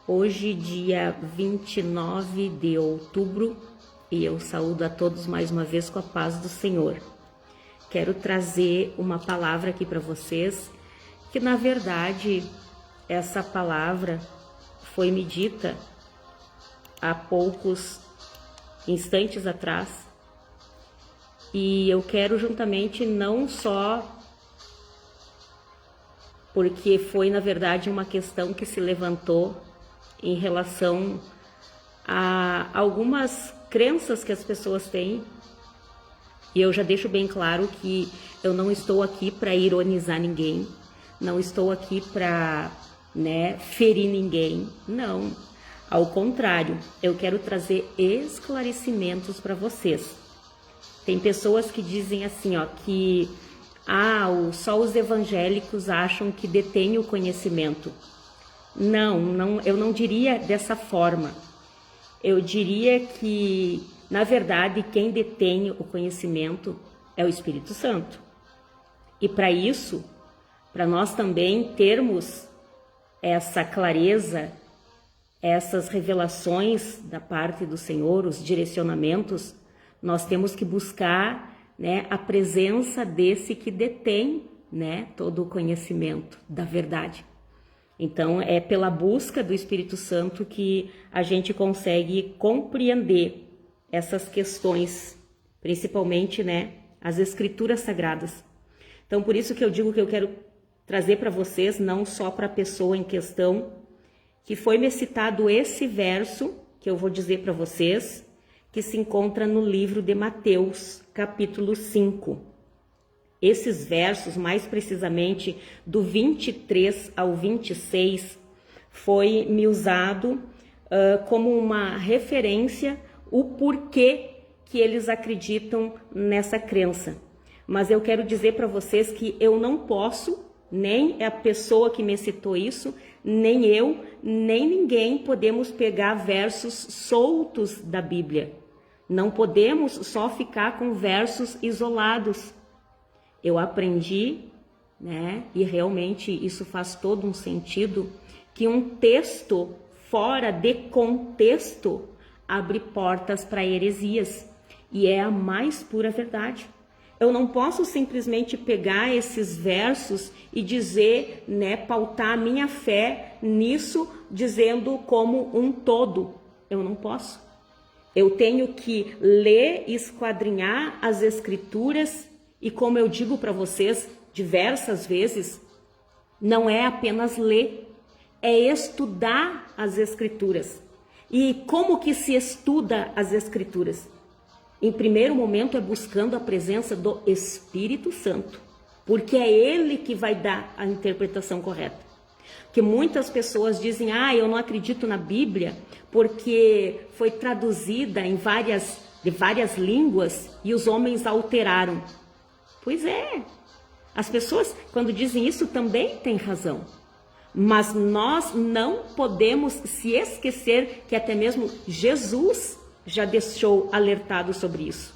Hoje, dia 29 de outubro, e eu saúdo a todos mais uma vez com a paz do Senhor. Quero trazer uma palavra aqui para vocês, que na verdade essa palavra foi me dita há poucos instantes atrás, e eu quero juntamente não só porque foi na verdade uma questão que se levantou em relação a algumas crenças que as pessoas têm, e eu já deixo bem claro que eu não estou aqui para ironizar ninguém, não estou aqui para, ferir ninguém, não. Ao contrário, eu quero trazer esclarecimentos para vocês. Tem pessoas que dizem assim, que só os evangélicos acham que detêm o conhecimento. Não, eu não diria dessa forma. Eu diria que, na verdade, quem detém o conhecimento é o Espírito Santo. E para isso, para nós também termos essa clareza, essas revelações da parte do Senhor, os direcionamentos, nós temos que buscar, a presença desse que detém, todo o conhecimento da verdade. Então, é pela busca do Espírito Santo que a gente consegue compreender essas questões, principalmente, as Escrituras Sagradas. Então, por isso que eu digo que eu quero trazer para vocês, não só para a pessoa em questão, que foi me citado esse verso, que eu vou dizer para vocês, que se encontra no livro de Mateus, capítulo 5. Esses versos, mais precisamente do 23 ao 26, foi me usado como uma referência o porquê que eles acreditam nessa crença. Mas eu quero dizer para vocês que eu não posso, nem a pessoa que me citou isso, nem eu, nem ninguém podemos pegar versos soltos da Bíblia. Não podemos só ficar com versos isolados. Eu aprendi, e realmente isso faz todo um sentido, que um texto fora de contexto abre portas para heresias, e é a mais pura verdade. Eu não posso simplesmente pegar esses versos e dizer, pautar a minha fé nisso, dizendo como um todo. Eu não posso. Eu tenho que ler, esquadrinhar as Escrituras. E como eu digo para vocês diversas vezes, não é apenas ler, é estudar as Escrituras. E como que se estuda as Escrituras? Em primeiro momento é buscando a presença do Espírito Santo, porque é Ele que vai dar a interpretação correta. Porque muitas pessoas dizem, eu não acredito na Bíblia porque foi traduzida de várias línguas e os homens alteraram. Pois é, as pessoas quando dizem isso também têm razão, mas nós não podemos se esquecer que até mesmo Jesus já deixou alertado sobre isso.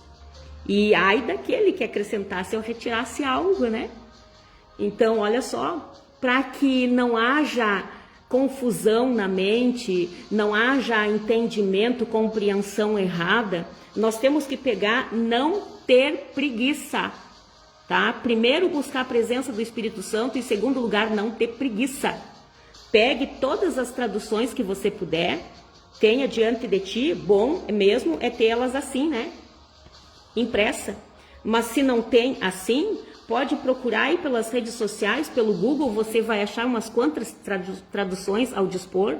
E ai daquele que acrescentasse ou retirasse algo, Então, olha só, para que não haja confusão na mente, não haja entendimento, compreensão errada, nós temos que pegar, não ter preguiça. Primeiro, buscar a presença do Espírito Santo, e em segundo lugar, não ter preguiça. Pegue todas as traduções que você puder, tenha diante de ti, bom mesmo é tê-las assim, impressa. Mas se não tem assim, pode procurar aí pelas redes sociais, pelo Google, você vai achar umas quantas traduções ao dispor.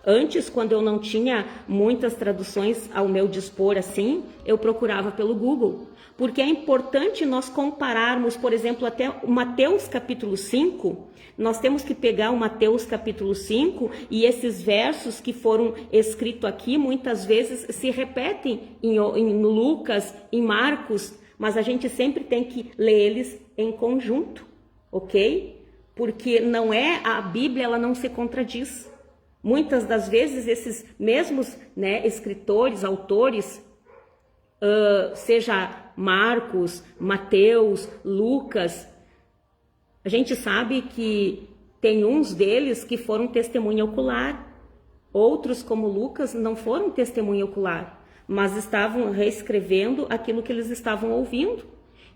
Antes, quando eu não tinha muitas traduções ao meu dispor assim, eu procurava pelo Google. Porque é importante nós compararmos, por exemplo, até o Mateus capítulo 5, nós temos que pegar o Mateus capítulo 5 e esses versos que foram escritos aqui, muitas vezes se repetem em Lucas, em Marcos, mas a gente sempre tem que ler eles em conjunto, ok? Porque a Bíblia ela não se contradiz. Muitas das vezes esses mesmos escritores, autores, seja Marcos, Mateus, Lucas, a gente sabe que tem uns deles que foram testemunha ocular, Outros, como Lucas, não foram testemunha ocular, mas estavam reescrevendo aquilo que eles estavam ouvindo.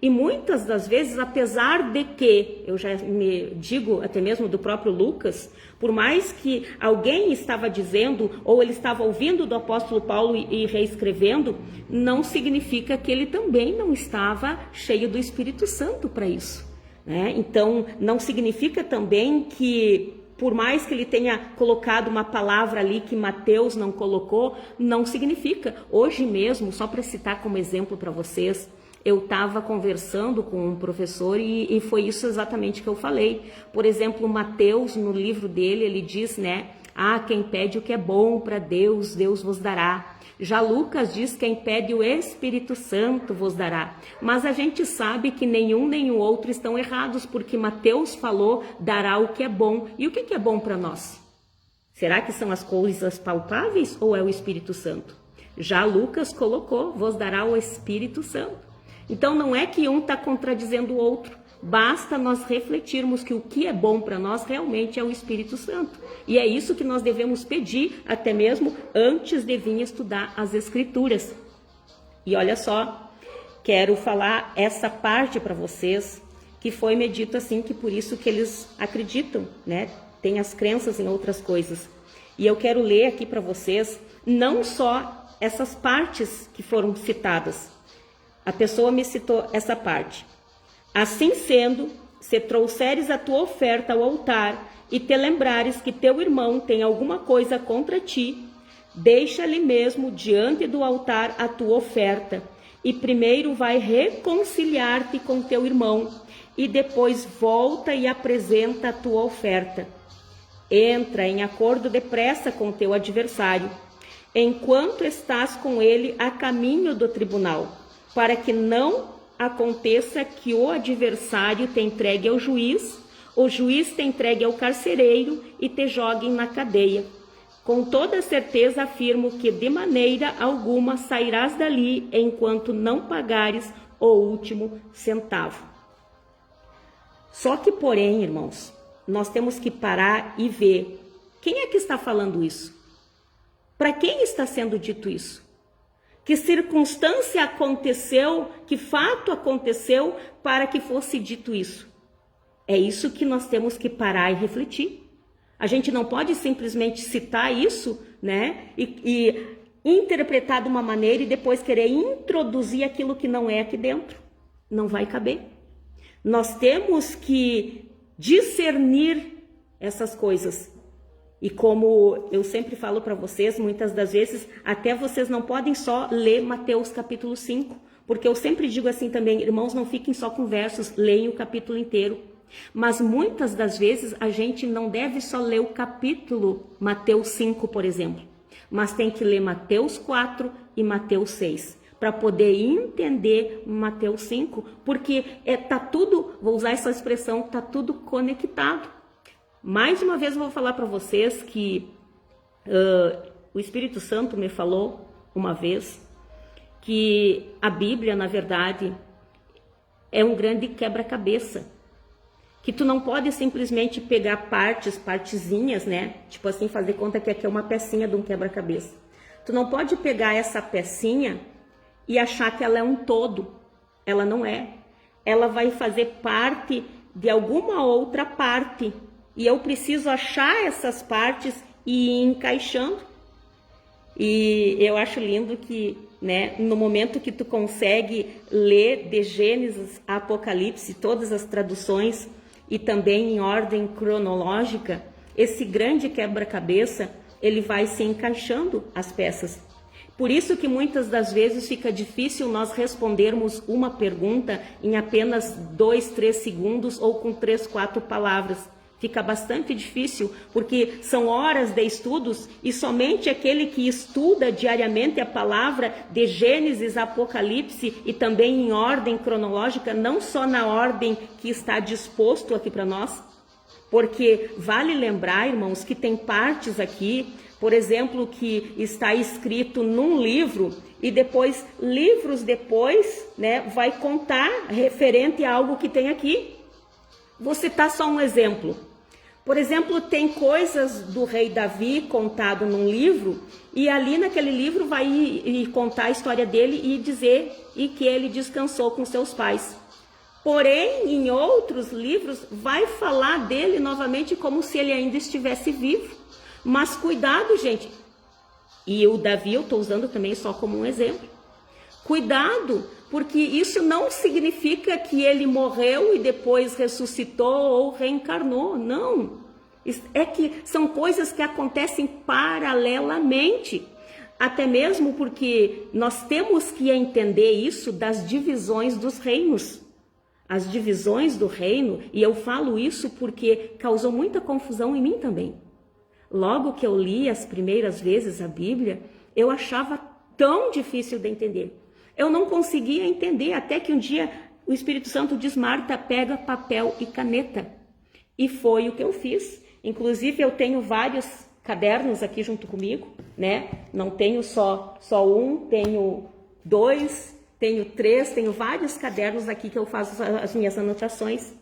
E muitas das vezes, apesar de que, eu já me digo até mesmo do próprio Lucas, por mais que alguém estava dizendo, ou ele estava ouvindo do apóstolo Paulo e reescrevendo, não significa que ele também não estava cheio do Espírito Santo para isso, né? Então, não significa também que, por mais que ele tenha colocado uma palavra ali que Mateus não colocou, não significa. Hoje mesmo, só para citar como exemplo para vocês, eu estava conversando com um professor e foi isso exatamente que eu falei. Por exemplo, Mateus, no livro dele, ele diz, né? Quem pede o que é bom para Deus, Deus vos dará. Já Lucas diz, quem pede o Espírito Santo vos dará. Mas a gente sabe que nenhum nem o outro estão errados, porque Mateus falou, dará o que é bom. E o que é bom para nós? Será que são as coisas palpáveis ou é o Espírito Santo? Já Lucas colocou, vos dará o Espírito Santo. Então não é que um está contradizendo o outro, basta nós refletirmos que o que é bom para nós realmente é o Espírito Santo. E é isso que nós devemos pedir, até mesmo antes de vir estudar as Escrituras. E olha só, quero falar essa parte para vocês, que foi me dito assim, que por isso que eles acreditam, né? Tem as crenças em outras coisas. E eu quero ler aqui para vocês, não só essas partes que foram citadas. A pessoa me citou essa parte. Assim sendo, se trouxeres a tua oferta ao altar e te lembrares que teu irmão tem alguma coisa contra ti, deixa-lhe mesmo diante do altar a tua oferta e primeiro vai reconciliar-te com teu irmão e depois volta e apresenta a tua oferta. Entra em acordo depressa com teu adversário, enquanto estás com ele a caminho do tribunal, para que não aconteça que o adversário te entregue ao juiz, o juiz te entregue ao carcereiro e te joguem na cadeia. Com toda certeza afirmo que de maneira alguma sairás dali enquanto não pagares o último centavo. Só que, porém, irmãos, nós temos que parar e ver quem é que está falando isso? Para quem está sendo dito isso? Que circunstância aconteceu, que fato aconteceu para que fosse dito isso? É isso que nós temos que parar e refletir. A gente não pode simplesmente citar isso, né? E interpretar de uma maneira e depois querer introduzir aquilo que não é aqui dentro. Não vai caber. Nós temos que discernir essas coisas. E como eu sempre falo para vocês, muitas das vezes, até vocês não podem só ler Mateus capítulo 5, porque eu sempre digo assim também, irmãos, não fiquem só com versos, leiam o capítulo inteiro. Mas muitas das vezes a gente não deve só ler o capítulo Mateus 5, por exemplo, mas tem que ler Mateus 4 e Mateus 6, para poder entender Mateus 5, porque tá tudo, vou usar essa expressão, tá tudo conectado. Mais uma vez eu vou falar para vocês que o Espírito Santo me falou uma vez que a Bíblia, na verdade, é um grande quebra-cabeça. Que tu não pode simplesmente pegar partezinhas, né? Tipo assim, fazer conta que aqui é uma pecinha de um quebra-cabeça. Tu não pode pegar essa pecinha e achar que ela é um todo. Ela não é. Ela vai fazer parte de alguma outra parte. E eu preciso achar essas partes e ir encaixando. E eu acho lindo que, né, no momento que tu consegue ler de Gênesis a Apocalipse, todas as traduções, e também em ordem cronológica, esse grande quebra-cabeça, ele vai se encaixando as peças. Por isso que muitas das vezes fica difícil nós respondermos uma pergunta em apenas 2, 3 segundos ou com 3, 4 palavras. Fica bastante difícil, porque são horas de estudos e somente aquele que estuda diariamente a palavra de Gênesis a Apocalipse e também em ordem cronológica, não só na ordem que está disposto aqui para nós, porque vale lembrar, irmãos, que tem partes aqui, por exemplo, que está escrito num livro e depois, livros depois, né, vai contar referente a algo que tem aqui. Vou citar só um exemplo. Por exemplo, tem coisas do rei Davi contado num livro, e ali naquele livro vai contar a história dele e dizer que ele descansou com seus pais. Porém, em outros livros, vai falar dele novamente como se ele ainda estivesse vivo. Mas cuidado, gente. E o Davi eu estou usando também só como um exemplo. Cuidado, porque isso não significa que ele morreu e depois ressuscitou ou reencarnou. Não. É que são coisas que acontecem paralelamente. Até mesmo porque nós temos que entender isso das divisões dos reinos. As divisões do reino, e eu falo isso porque causou muita confusão em mim também. Logo que eu li as primeiras vezes a Bíblia, eu achava tão difícil de entender. Eu não conseguia entender, até que um dia o Espírito Santo diz: Marta, pega papel e caneta. E foi o que eu fiz. Inclusive eu tenho vários cadernos aqui junto comigo, né? Não tenho só um, tenho 2, tenho 3, tenho vários cadernos aqui que eu faço as minhas anotações.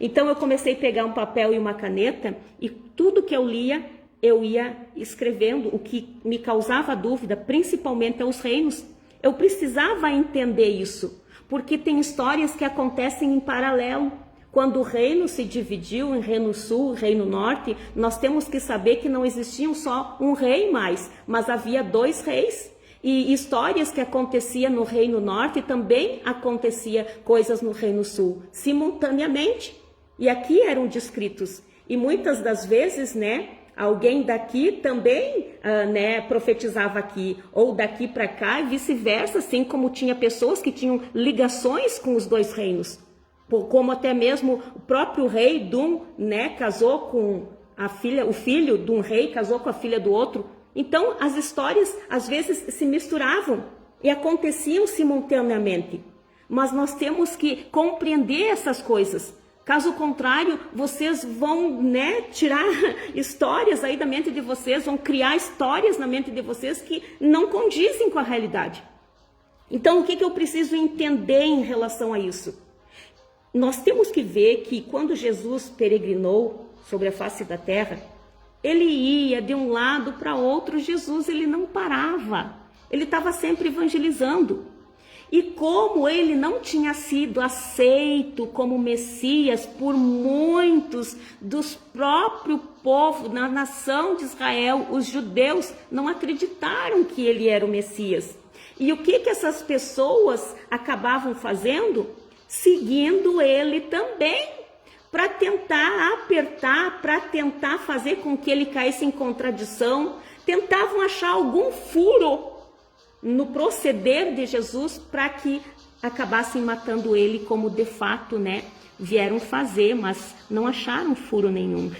Então eu comecei a pegar um papel e uma caneta e tudo que eu lia, eu ia escrevendo o que me causava dúvida, principalmente aos reinos. Eu precisava entender isso, porque tem histórias que acontecem em paralelo. Quando o reino se dividiu em Reino Sul, Reino Norte, nós temos que saber que não existiam só um rei mais, mas havia 2 reis. E histórias que aconteciam no Reino Norte também acontecia coisas no Reino Sul, simultaneamente. E aqui eram descritos. E muitas das vezes, né, alguém daqui também profetizava aqui, ou daqui para cá e vice-versa, assim como tinha pessoas que tinham ligações com os 2 reinos. Como até mesmo o próprio rei de um, casou com a filha, o filho de um rei casou com a filha do outro. Então as histórias às vezes se misturavam e aconteciam simultaneamente. Mas nós temos que compreender essas coisas. Caso contrário, vocês vão, tirar histórias aí da mente de vocês, vão criar histórias na mente de vocês que não condizem com a realidade. Então, o que eu preciso entender em relação a isso? Nós temos que ver que quando Jesus peregrinou sobre a face da terra, ele ia de um lado para outro. Jesus, ele não parava, ele estava sempre evangelizando. E como ele não tinha sido aceito como Messias por muitos dos próprios povos, na nação de Israel, os judeus não acreditaram que ele era o Messias. E o que essas pessoas acabavam fazendo? Seguindo ele também, para tentar apertar, para tentar fazer com que ele caísse em contradição, tentavam achar algum furo no proceder de Jesus para que acabassem matando ele, como de fato, vieram fazer, mas não acharam furo nenhum,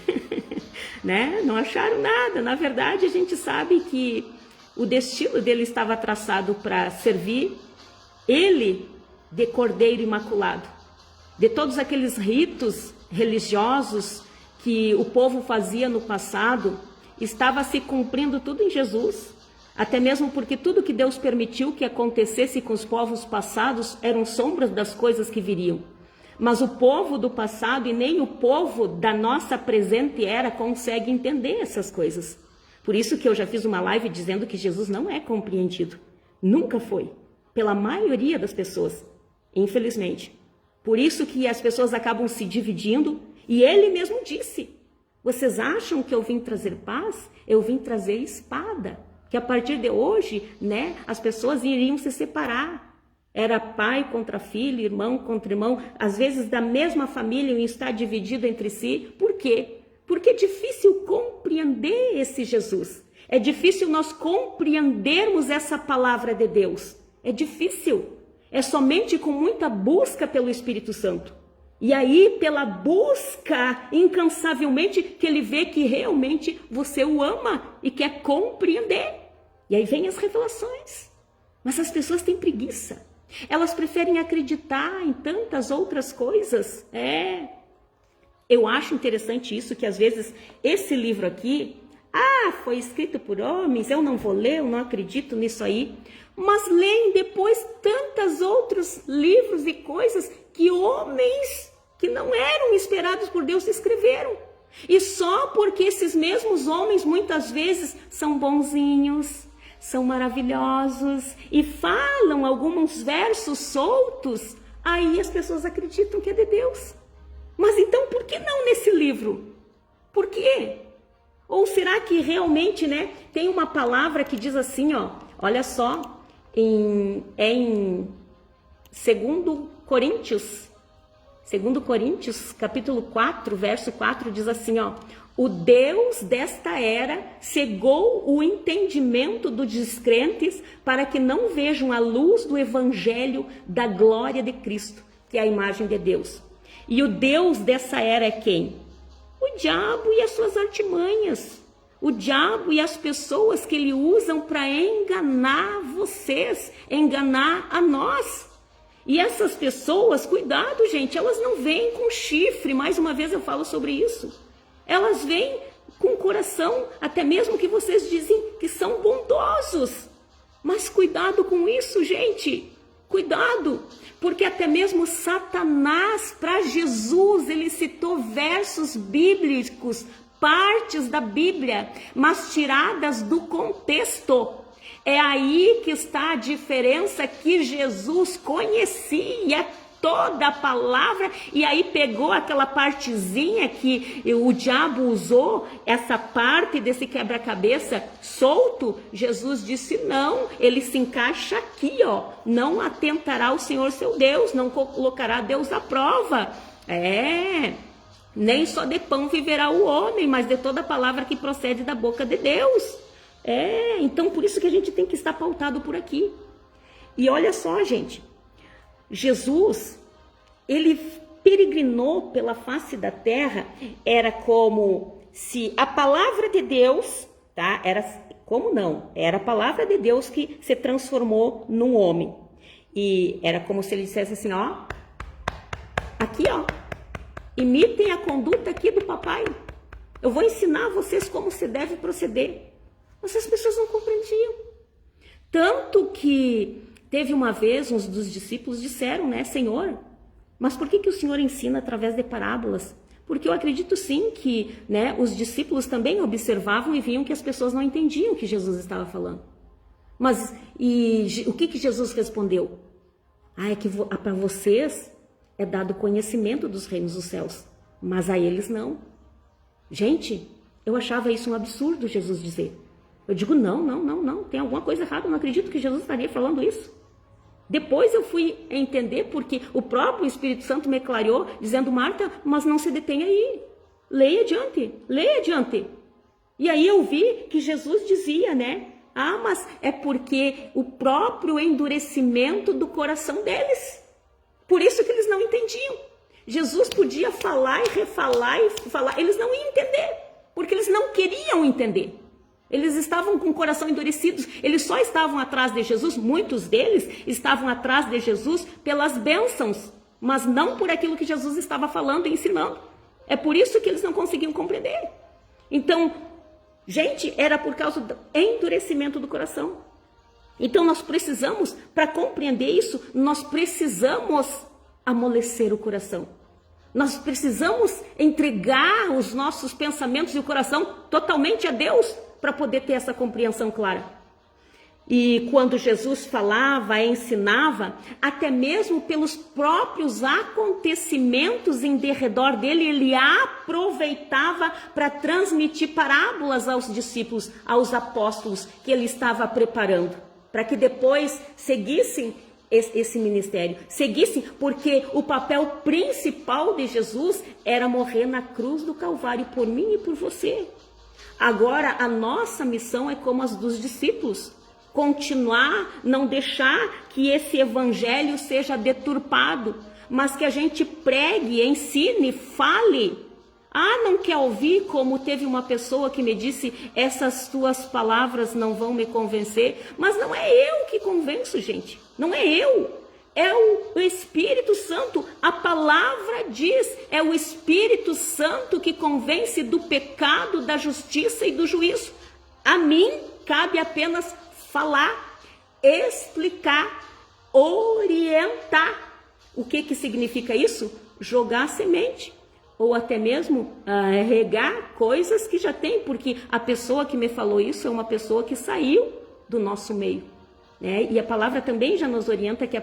não acharam nada. Na verdade, a gente sabe que o destino dele estava traçado para servir ele de Cordeiro Imaculado, de todos aqueles ritos religiosos que o povo fazia no passado, estava se cumprindo tudo em Jesus. Até mesmo porque tudo que Deus permitiu que acontecesse com os povos passados eram sombras das coisas que viriam. Mas o povo do passado e nem o povo da nossa presente era consegue entender essas coisas. Por isso que eu já fiz uma live dizendo que Jesus não é compreendido. Nunca foi. Pela maioria das pessoas, infelizmente. Por isso que as pessoas acabam se dividindo. E ele mesmo disse: vocês acham que eu vim trazer paz? Eu vim trazer espada. Que a partir de hoje, as pessoas iriam se separar. Era pai contra filho, irmão contra irmão, às vezes da mesma família iam estar dividido entre si. Por quê? Porque é difícil compreender esse Jesus. É difícil nós compreendermos essa palavra de Deus. É difícil. É somente com muita busca pelo Espírito Santo. E aí, pela busca incansavelmente, que ele vê que realmente você o ama e quer compreender. E aí vem as revelações. Mas as pessoas têm preguiça. Elas preferem acreditar em tantas outras coisas. Eu acho interessante isso, que às vezes esse livro aqui, foi escrito por homens, eu não vou ler, eu não acredito nisso aí. Mas leem depois tantos outros livros e coisas que homens que não eram esperados por Deus escreveram. E só porque esses mesmos homens muitas vezes são bonzinhos, são maravilhosos e falam alguns versos soltos, aí as pessoas acreditam que é de Deus. Mas então por que não nesse livro? Por quê? Ou será que realmente, né, tem uma palavra que diz assim, ó, olha só, em 2 Coríntios, capítulo 4, verso 4, diz assim, ó, o Deus desta era cegou o entendimento dos descrentes para que não vejam a luz do evangelho da glória de Cristo, que é a imagem de Deus. E o Deus dessa era é quem? O diabo e as suas artimanhas. O diabo e as pessoas que ele usam para enganar vocês, enganar a nós. E essas pessoas, cuidado, gente, elas não vêm com chifre, mais uma vez eu falo sobre isso. Elas vêm com coração, até mesmo que vocês dizem que são bondosos. Mas cuidado com isso, gente. Cuidado, porque até mesmo Satanás, para Jesus, ele citou versos bíblicos, partes da Bíblia, mas tiradas do contexto. É aí que está a diferença, que Jesus conhecia toda a palavra e aí pegou aquela partezinha que o diabo usou, essa parte desse quebra-cabeça solto. Jesus disse não, ele se encaixa aqui, ó, não atentará o Senhor seu Deus, não colocará Deus à prova. Nem só de pão viverá o homem, mas de toda palavra que procede da boca de Deus. Então por isso que a gente tem que estar pautado por aqui. E olha só, gente, Jesus, ele peregrinou pela face da terra, era como se a palavra de Deus, tá? Era como não? Era a palavra de Deus que se transformou num homem. E era como se ele dissesse assim, ó, aqui, ó, imitem a conduta aqui do papai. Eu vou ensinar vocês como se deve proceder. Mas as pessoas não compreendiam. Tanto que teve uma vez, uns dos discípulos disseram, né, Senhor, mas por que o Senhor ensina através de parábolas? Porque eu acredito sim que, né, os discípulos também observavam e viam que as pessoas não entendiam o que Jesus estava falando. Mas o que Jesus respondeu? É que para vocês é dado conhecimento dos reinos dos céus, mas a eles não. Gente, eu achava isso um absurdo Jesus dizer. Eu digo, não, tem alguma coisa errada, eu não acredito que Jesus estaria falando isso. Depois eu fui entender porque o próprio Espírito Santo me clareou, dizendo, Marta, mas não se detenha aí, leia adiante. E aí eu vi que Jesus dizia, né, mas é porque o próprio endurecimento do coração deles, por isso que eles não entendiam. Jesus podia falar e refalar e falar, eles não iam entender, porque eles não queriam entender. Eles estavam com o coração endurecidos, eles só estavam atrás de Jesus, muitos deles estavam atrás de Jesus pelas bênçãos, mas não por aquilo que Jesus estava falando e ensinando. É por isso que eles não conseguiam compreender. Então, gente, era por causa do endurecimento do coração. Então nós precisamos, para compreender isso, nós precisamos amolecer o coração. Nós precisamos entregar os nossos pensamentos e o coração totalmente a Deus, para poder ter essa compreensão clara. E quando Jesus falava, ensinava, até mesmo pelos próprios acontecimentos em derredor dele, ele aproveitava para transmitir parábolas aos discípulos, aos apóstolos que ele estava preparando, para que depois seguissem esse ministério, seguissem, porque o papel principal de Jesus era morrer na cruz do Calvário por mim e por você. Agora, a nossa missão é como as dos discípulos, continuar, não deixar que esse evangelho seja deturpado, mas que a gente pregue, ensine, fale. Não quer ouvir, como teve uma pessoa que me disse, essas tuas palavras não vão me convencer, mas não é eu que convenço, gente, não é eu. É o Espírito Santo, a palavra diz, é o Espírito Santo que convence do pecado, da justiça e do juízo. A mim cabe apenas falar, explicar, orientar. O que significa isso? Jogar semente, ou até mesmo regar coisas que já tem, porque a pessoa que me falou isso é uma pessoa que saiu do nosso meio, né? E a palavra também já nos orienta que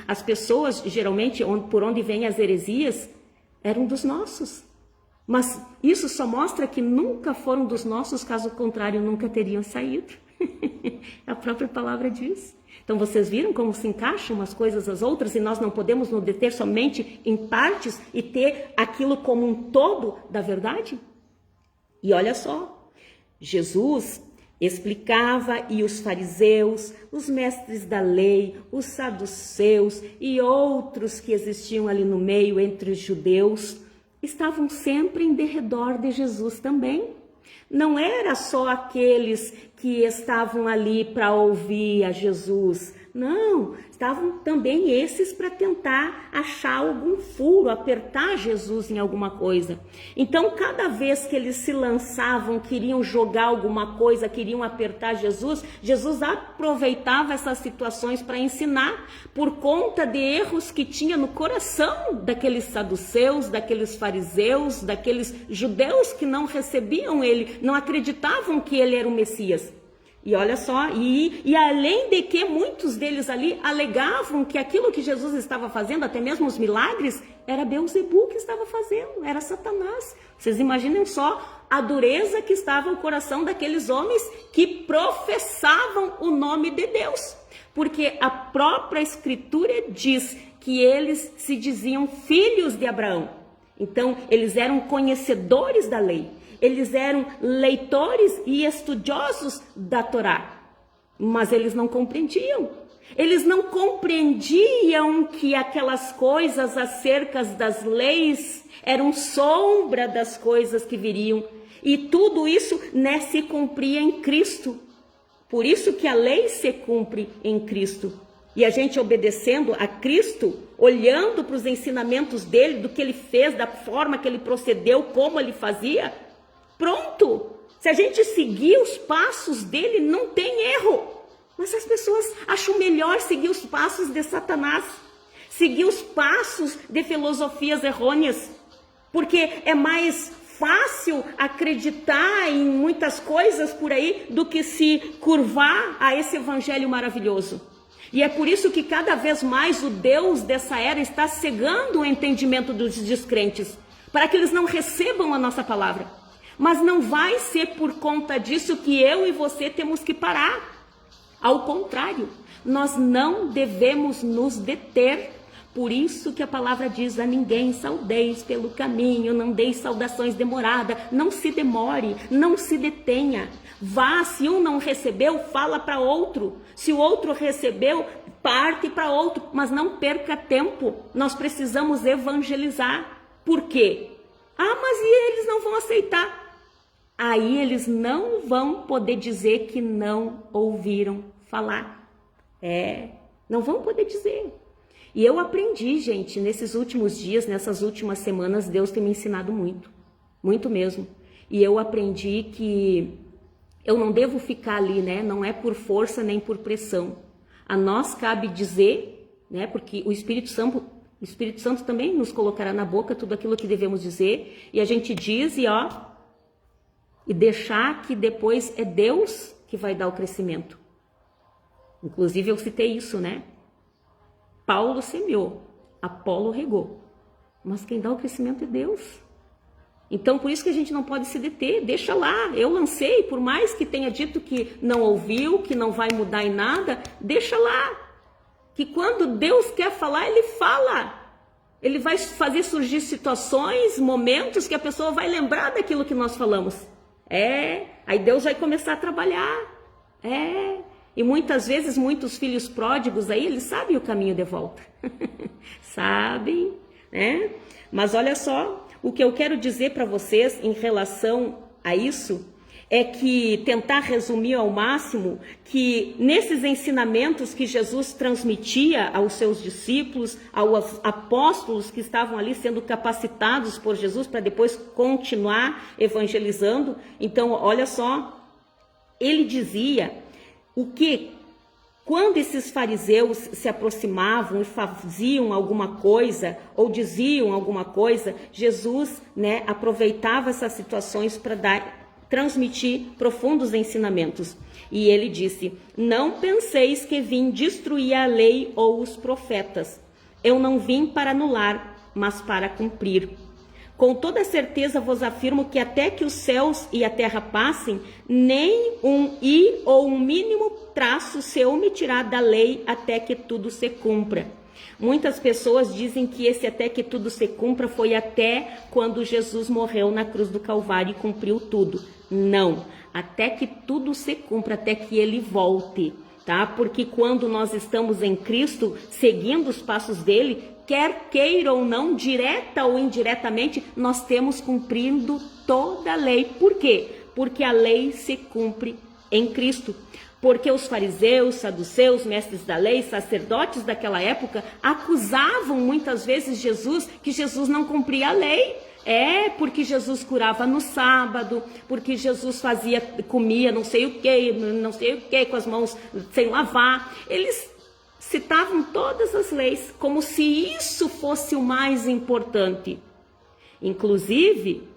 as pessoas, geralmente, por onde vêm as heresias, eram dos nossos. Mas isso só mostra que nunca foram dos nossos, caso contrário, nunca teriam saído. A própria palavra diz. Então vocês viram como se encaixam umas coisas às outras e nós não podemos nos deter somente em partes e ter aquilo como um todo da verdade? E olha só, Jesus explicava e os fariseus, os mestres da lei, os saduceus e outros que existiam ali no meio entre os judeus, estavam sempre em derredor de Jesus também. Não era só aqueles que estavam ali para ouvir a Jesus. Não, estavam também esses para tentar achar algum furo, apertar Jesus em alguma coisa. Então, cada vez que eles se lançavam, queriam jogar alguma coisa, queriam apertar Jesus, Jesus aproveitava essas situações para ensinar por conta de erros que tinha no coração daqueles saduceus, daqueles fariseus, daqueles judeus que não recebiam ele, não acreditavam que ele era o Messias. E olha só, e além de que muitos deles ali alegavam que aquilo que Jesus estava fazendo, até mesmo os milagres, era Beelzebul que estava fazendo, era Satanás. Vocês imaginem só a dureza que estava o coração daqueles homens que professavam o nome de Deus. Porque a própria Escritura diz que eles se diziam filhos de Abraão. Então, eles eram conhecedores da lei. Eles eram leitores e estudiosos da Torá, mas eles não compreendiam. Eles não compreendiam que aquelas coisas acerca das leis eram sombra das coisas que viriam. E tudo isso se cumpria em Cristo. Por isso que a lei se cumpre em Cristo. E a gente obedecendo a Cristo, olhando para os ensinamentos dele, do que ele fez, da forma que ele procedeu, como ele fazia, pronto, se a gente seguir os passos dele, não tem erro. Mas as pessoas acham melhor seguir os passos de Satanás, seguir os passos de filosofias errôneas, porque é mais fácil acreditar em muitas coisas por aí do que se curvar a esse evangelho maravilhoso. E é por isso que cada vez mais o Deus dessa era está cegando o entendimento dos descrentes, para que eles não recebam a nossa palavra. Mas não vai ser por conta disso que eu e você temos que parar. Ao contrário, nós não devemos nos deter. Por isso que a palavra diz: a ninguém saudeis pelo caminho, não deis saudações demoradas, não se demore, não se detenha. Vá, se um não recebeu, fala para outro. Se o outro recebeu, parte para outro, mas não perca tempo. Nós precisamos evangelizar. Por quê? Mas e eles não vão aceitar? Aí eles não vão poder dizer que não ouviram falar. Não vão poder dizer. E eu aprendi, gente, nesses últimos dias, nessas últimas semanas, Deus tem me ensinado muito. Muito mesmo. E eu aprendi que eu não devo ficar ali, né? Não é por força nem por pressão. A nós cabe dizer, né? Porque o Espírito Santo também nos colocará na boca tudo aquilo que devemos dizer. E a gente diz e deixar que depois é Deus que vai dar o crescimento. Inclusive eu citei isso, né? Paulo semeou, Apolo regou, mas quem dá o crescimento é Deus. Então por isso que a gente não pode se deter, deixa lá, eu lancei, por mais que tenha dito que não ouviu, que não vai mudar em nada, deixa lá, que quando Deus quer falar, Ele fala. Ele vai fazer surgir situações, momentos que a pessoa vai lembrar daquilo que nós falamos. Aí Deus vai começar a trabalhar. E muitas vezes, muitos filhos pródigos aí, eles sabem o caminho de volta. Sabem, né? Mas olha só, o que eu quero dizer para vocês em relação a isso é que tentar resumir ao máximo que nesses ensinamentos que Jesus transmitia aos seus discípulos, aos apóstolos que estavam ali sendo capacitados por Jesus para depois continuar evangelizando. Então, olha só, ele dizia o que Quando esses fariseus se aproximavam e faziam alguma coisa ou diziam alguma coisa, Jesus, né, aproveitava essas situações para transmitir profundos ensinamentos. E ele disse: não penseis que vim destruir a lei ou os profetas. Eu não vim para anular, mas para cumprir. Com toda certeza vos afirmo que até que os céus e a terra passem, nem um i ou um mínimo traço se omitirá da lei até que tudo se cumpra. Muitas pessoas dizem que esse até que tudo se cumpra foi até quando Jesus morreu na cruz do Calvário e cumpriu tudo. Não, até que tudo se cumpra, até que ele volte, tá? Porque quando nós estamos em Cristo, seguindo os passos dele, quer queira ou não, direta ou indiretamente, nós temos cumprindo toda a lei. Por quê? Porque a lei se cumpre em Cristo. Porque os fariseus, saduceus, mestres da lei, sacerdotes daquela época, acusavam muitas vezes Jesus que Jesus não cumpria a lei. Porque Jesus curava no sábado, porque Jesus comia não sei o que, com as mãos sem lavar. Eles citavam todas as leis como se isso fosse o mais importante. Inclusive,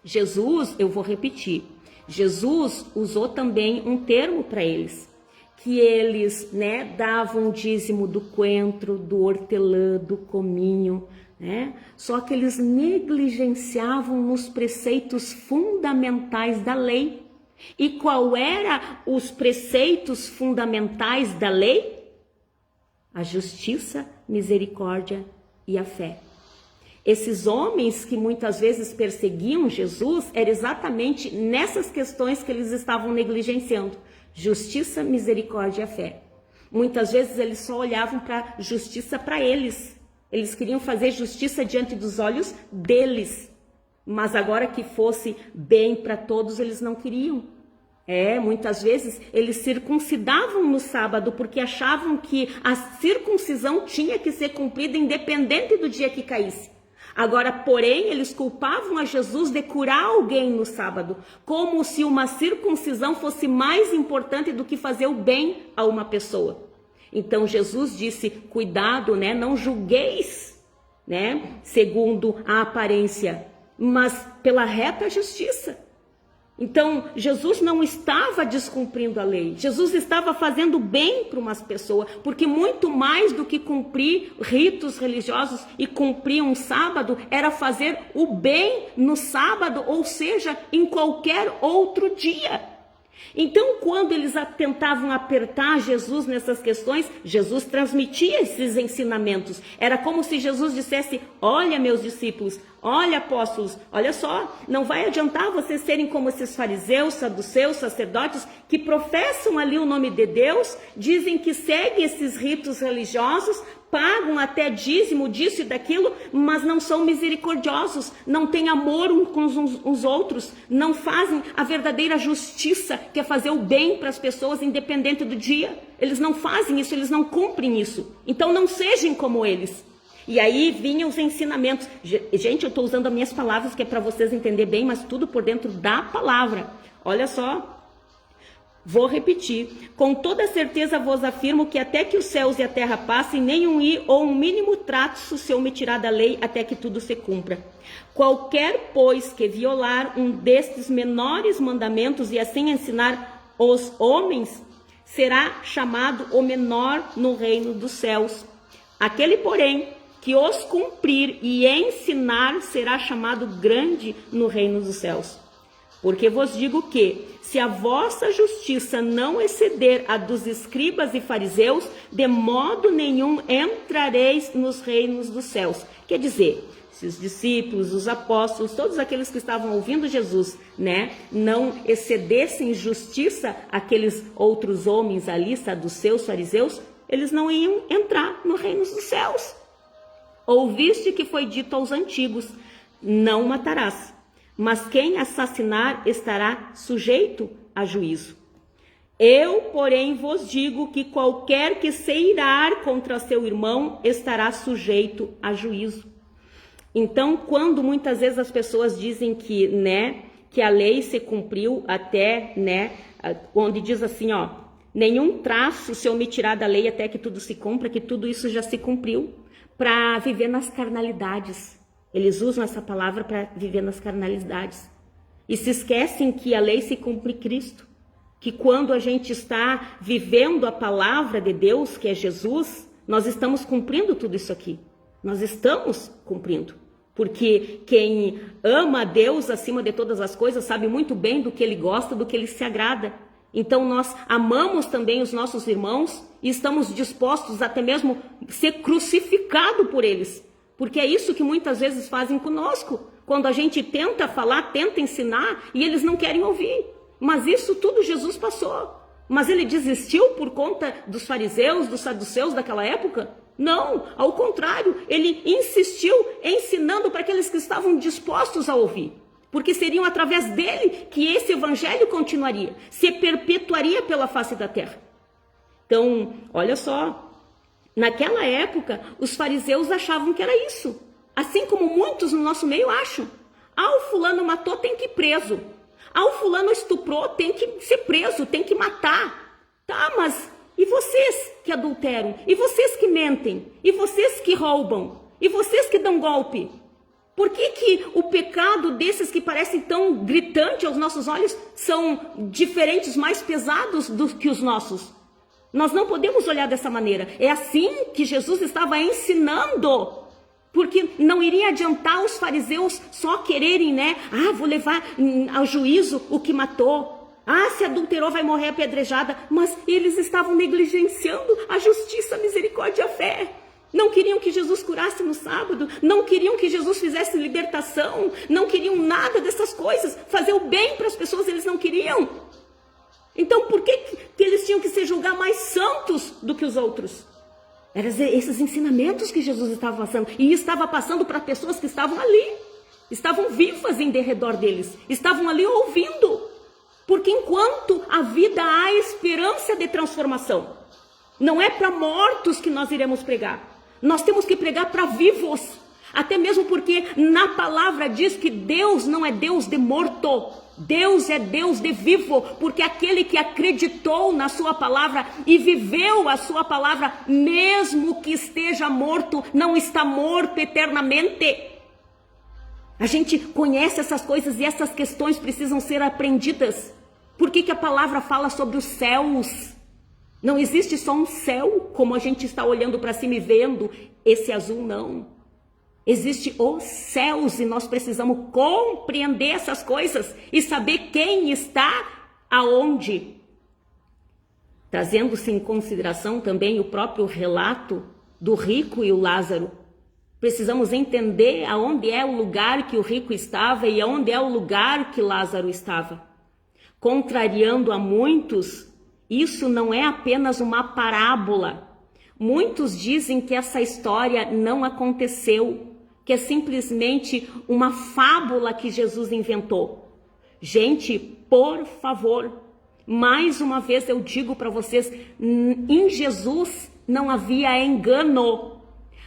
Jesus, eu vou repetir, Jesus usou também um termo para eles, que eles, né, davam o dízimo do coentro, do hortelã, do cominho, né? Só que eles negligenciavam nos preceitos fundamentais da lei. E qual eram os preceitos fundamentais da lei? A justiça, misericórdia e a fé. Esses homens que muitas vezes perseguiam Jesus, era exatamente nessas questões que eles estavam negligenciando. Justiça, misericórdia e a fé. Muitas vezes eles só olhavam para justiça para eles. Eles queriam fazer justiça diante dos olhos deles. Mas agora que fosse bem para todos, eles não queriam. Muitas vezes eles circuncidavam no sábado porque achavam que a circuncisão tinha que ser cumprida independente do dia que caísse. Agora, porém, eles culpavam a Jesus de curar alguém no sábado, como se uma circuncisão fosse mais importante do que fazer o bem a uma pessoa. Então Jesus disse: cuidado, né? Não julgueis, né, segundo a aparência, mas pela reta justiça. Então, Jesus não estava descumprindo a lei. Jesus estava fazendo bem para umas pessoas, porque muito mais do que cumprir ritos religiosos e cumprir um sábado, era fazer o bem no sábado, ou seja, em qualquer outro dia. Então, quando eles tentavam apertar Jesus nessas questões, Jesus transmitia esses ensinamentos. Era como se Jesus dissesse: olha, meus discípulos, olha, apóstolos, olha só, não vai adiantar vocês serem como esses fariseus, saduceus, sacerdotes, que professam ali o nome de Deus, dizem que seguem esses ritos religiosos, pagam até dízimo disso e daquilo, mas não são misericordiosos, não têm amor uns com os outros, não fazem a verdadeira justiça, que é fazer o bem para as pessoas independente do dia. Eles não fazem isso, eles não cumprem isso. Então não sejam como eles. E aí vinham os ensinamentos. Gente, eu estou usando as minhas palavras, que é para vocês entenderem bem, mas tudo por dentro da palavra. Olha só. Vou repetir: com toda certeza vos afirmo que até que os céus e a terra passem, nenhum i ou um mínimo traço se omitirá da lei até que tudo se cumpra. Qualquer, pois, que violar um destes menores mandamentos e assim ensinar os homens, será chamado o menor no reino dos céus. Aquele, porém, que os cumprir e ensinar, será chamado grande no reino dos céus. Porque vos digo que, se a vossa justiça não exceder a dos escribas e fariseus, de modo nenhum entrareis nos reinos dos céus. Quer dizer, se os discípulos, os apóstolos, todos aqueles que estavam ouvindo Jesus, né, não excedessem justiça aqueles outros homens ali, saduceus, fariseus, eles não iam entrar no reino dos céus. Ouviste que foi dito aos antigos: não matarás. Mas quem assassinar estará sujeito a juízo. Eu, porém, vos digo que qualquer que se irar contra seu irmão estará sujeito a juízo. Então, quando muitas vezes as pessoas dizem que, né, que a lei se cumpriu até, né, onde diz assim, ó, nenhum traço se omitirá da lei até que tudo se cumpra, que tudo isso já se cumpriu, para viver nas carnalidades. Eles usam essa palavra para viver nas carnalidades. E se esquecem que a lei se cumpre em Cristo. Que quando a gente está vivendo a palavra de Deus, que é Jesus, nós estamos cumprindo tudo isso aqui. Nós estamos cumprindo. Porque quem ama a Deus acima de todas as coisas sabe muito bem do que ele gosta, do que ele se agrada. Então nós amamos também os nossos irmãos e estamos dispostos até mesmo a ser crucificado por eles. Porque é isso que muitas vezes fazem conosco. Quando a gente tenta falar, tenta ensinar e eles não querem ouvir. Mas isso tudo Jesus passou. Mas ele desistiu por conta dos fariseus, dos saduceus daquela época? Não, ao contrário, ele insistiu ensinando para aqueles que estavam dispostos a ouvir. Porque seriam através dele que esse evangelho continuaria, se perpetuaria pela face da terra. Então, olha só, naquela época, os fariseus achavam que era isso. Assim como muitos no nosso meio acham. Ah, o fulano matou, tem que ir preso. Ah, o fulano estuprou, tem que ser preso, tem que matar. Tá, mas e vocês que adulteram? E vocês que mentem? E vocês que roubam? E vocês que dão golpe? Por que o pecado desses que parecem tão gritante aos nossos olhos são diferentes, mais pesados do que os nossos? Nós não podemos olhar dessa maneira. É assim que Jesus estava ensinando. Porque não iria adiantar os fariseus só quererem, né? Ah, vou levar ao juízo o que matou. Ah, se adulterou vai morrer apedrejada. Mas eles estavam negligenciando a justiça, a misericórdia e a fé. Não queriam que Jesus curasse no sábado. Não queriam que Jesus fizesse libertação. Não queriam nada dessas coisas. Fazer o bem para as pessoas eles não queriam. Então por que eles tinham que se julgar mais santos do que os outros? Eram esses ensinamentos que Jesus estava passando. E estava passando para pessoas que estavam ali. Estavam vivas em derredor deles. Estavam ali ouvindo. Porque enquanto a vida há esperança de transformação. Não é para mortos que nós iremos pregar. Nós temos que pregar para vivos. Até mesmo porque na palavra diz que Deus não é Deus de morto. Deus é Deus de vivo, porque aquele que acreditou na sua palavra e viveu a sua palavra, mesmo que esteja morto, não está morto eternamente. A gente conhece essas coisas e essas questões precisam ser aprendidas. Por que a palavra fala sobre os céus? Não existe só um céu, como a gente está olhando para cima e vendo esse azul, não. Existem os céus e nós precisamos compreender essas coisas e saber quem está aonde. Trazendo-se em consideração também o próprio relato do rico e o Lázaro. Precisamos entender aonde é o lugar que o rico estava e aonde é o lugar que Lázaro estava. Contrariando a muitos, isso não é apenas uma parábola. Muitos dizem que essa história não aconteceu, que é simplesmente uma fábula que Jesus inventou. Gente, por favor, mais uma vez eu digo para vocês, em Jesus não havia engano.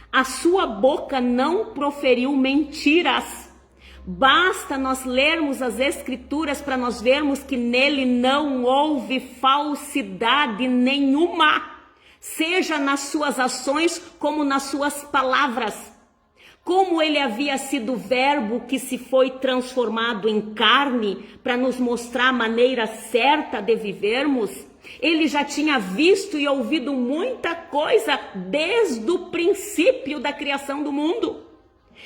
A sua boca não proferiu mentiras. Basta nós lermos as Escrituras para nós vermos que nele não houve falsidade nenhuma, seja nas suas ações como nas suas palavras. Como ele havia sido o verbo que se foi transformado em carne para nos mostrar a maneira certa de vivermos, ele já tinha visto e ouvido muita coisa desde o princípio da criação do mundo.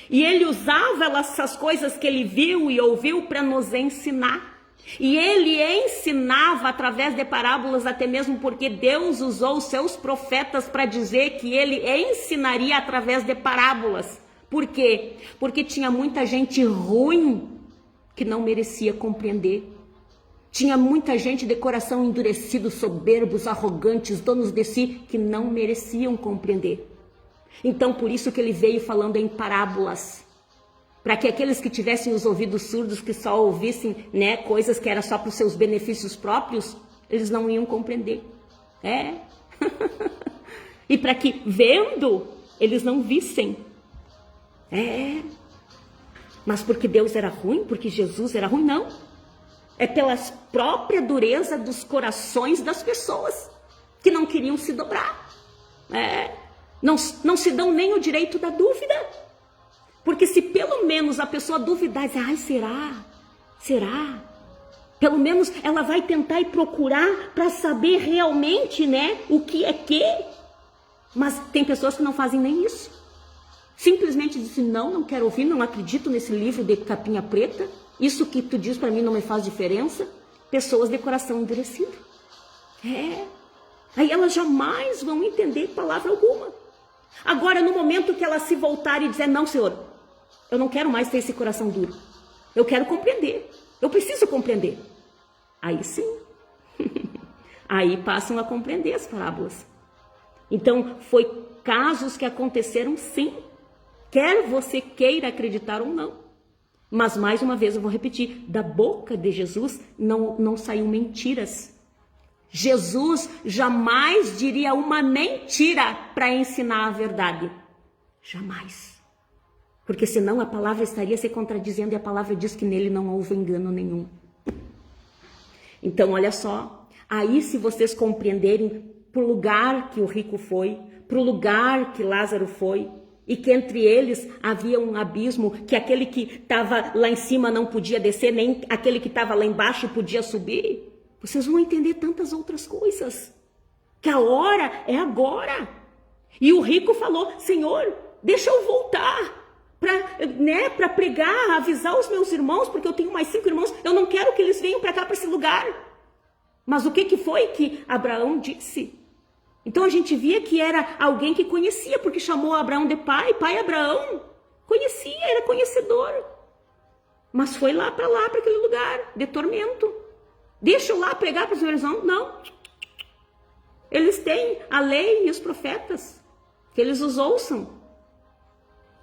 E ele usava essas coisas que ele viu e ouviu para nos ensinar. E ele ensinava através de parábolas, até mesmo porque Deus usou os seus profetas para dizer que ele ensinaria através de parábolas. Por quê? Porque tinha muita gente ruim que não merecia compreender. Tinha muita gente de coração endurecido, soberbos, arrogantes, donos de si, que não mereciam compreender. Então, por isso que ele veio falando em parábolas. Para que aqueles que tivessem os ouvidos surdos, que só ouvissem, né, coisas que eram só para os seus benefícios próprios, eles não iam compreender. E para que, vendo, eles não vissem. Mas porque Deus era ruim? Porque Jesus era ruim? Não. É pela própria dureza dos corações das pessoas que não queriam se dobrar. Não se dão nem o direito da dúvida. Porque se pelo menos a pessoa duvidar e dizer, ai, será? Pelo menos ela vai tentar e procurar para saber realmente, né, o que é que. Mas tem pessoas que não fazem nem isso. Simplesmente dizem, não quero ouvir, não acredito nesse livro de capinha preta. Isso que tu diz para mim não me faz diferença. Pessoas de coração endurecido. Aí elas jamais vão entender palavra alguma. Agora, no momento que elas se voltarem e dizer, não, Senhor, eu não quero mais ter esse coração duro. Eu quero compreender. Eu preciso compreender. Aí sim. Aí passam a compreender as parábolas. Então, foi casos que aconteceram sim. Quer você queira acreditar ou não. Mas, mais uma vez, eu vou repetir. Da boca de Jesus não saiu mentiras. Jesus jamais diria uma mentira para ensinar a verdade. Jamais. Porque senão a palavra estaria se contradizendo e a palavra diz que nele não houve engano nenhum. Então, olha só. Aí, se vocês compreenderem para o lugar que o rico foi, para o lugar que Lázaro foi, e que entre eles havia um abismo, que aquele que estava lá em cima não podia descer, nem aquele que estava lá embaixo podia subir, vocês vão entender tantas outras coisas. Que a hora é agora. E o rico falou, Senhor, deixa eu voltar para pregar, avisar os meus irmãos, porque eu tenho mais 5 irmãos, eu não quero que eles venham para cá, para esse lugar. Mas o que foi que Abraão disse? Então a gente via que era alguém que conhecia, porque chamou Abraão de pai Abraão. Conhecia, era conhecedor. Mas foi lá, para aquele lugar de tormento. Deixa eu lá pregar para os meus irmãos? Não. Eles têm a lei e os profetas, que eles os ouçam.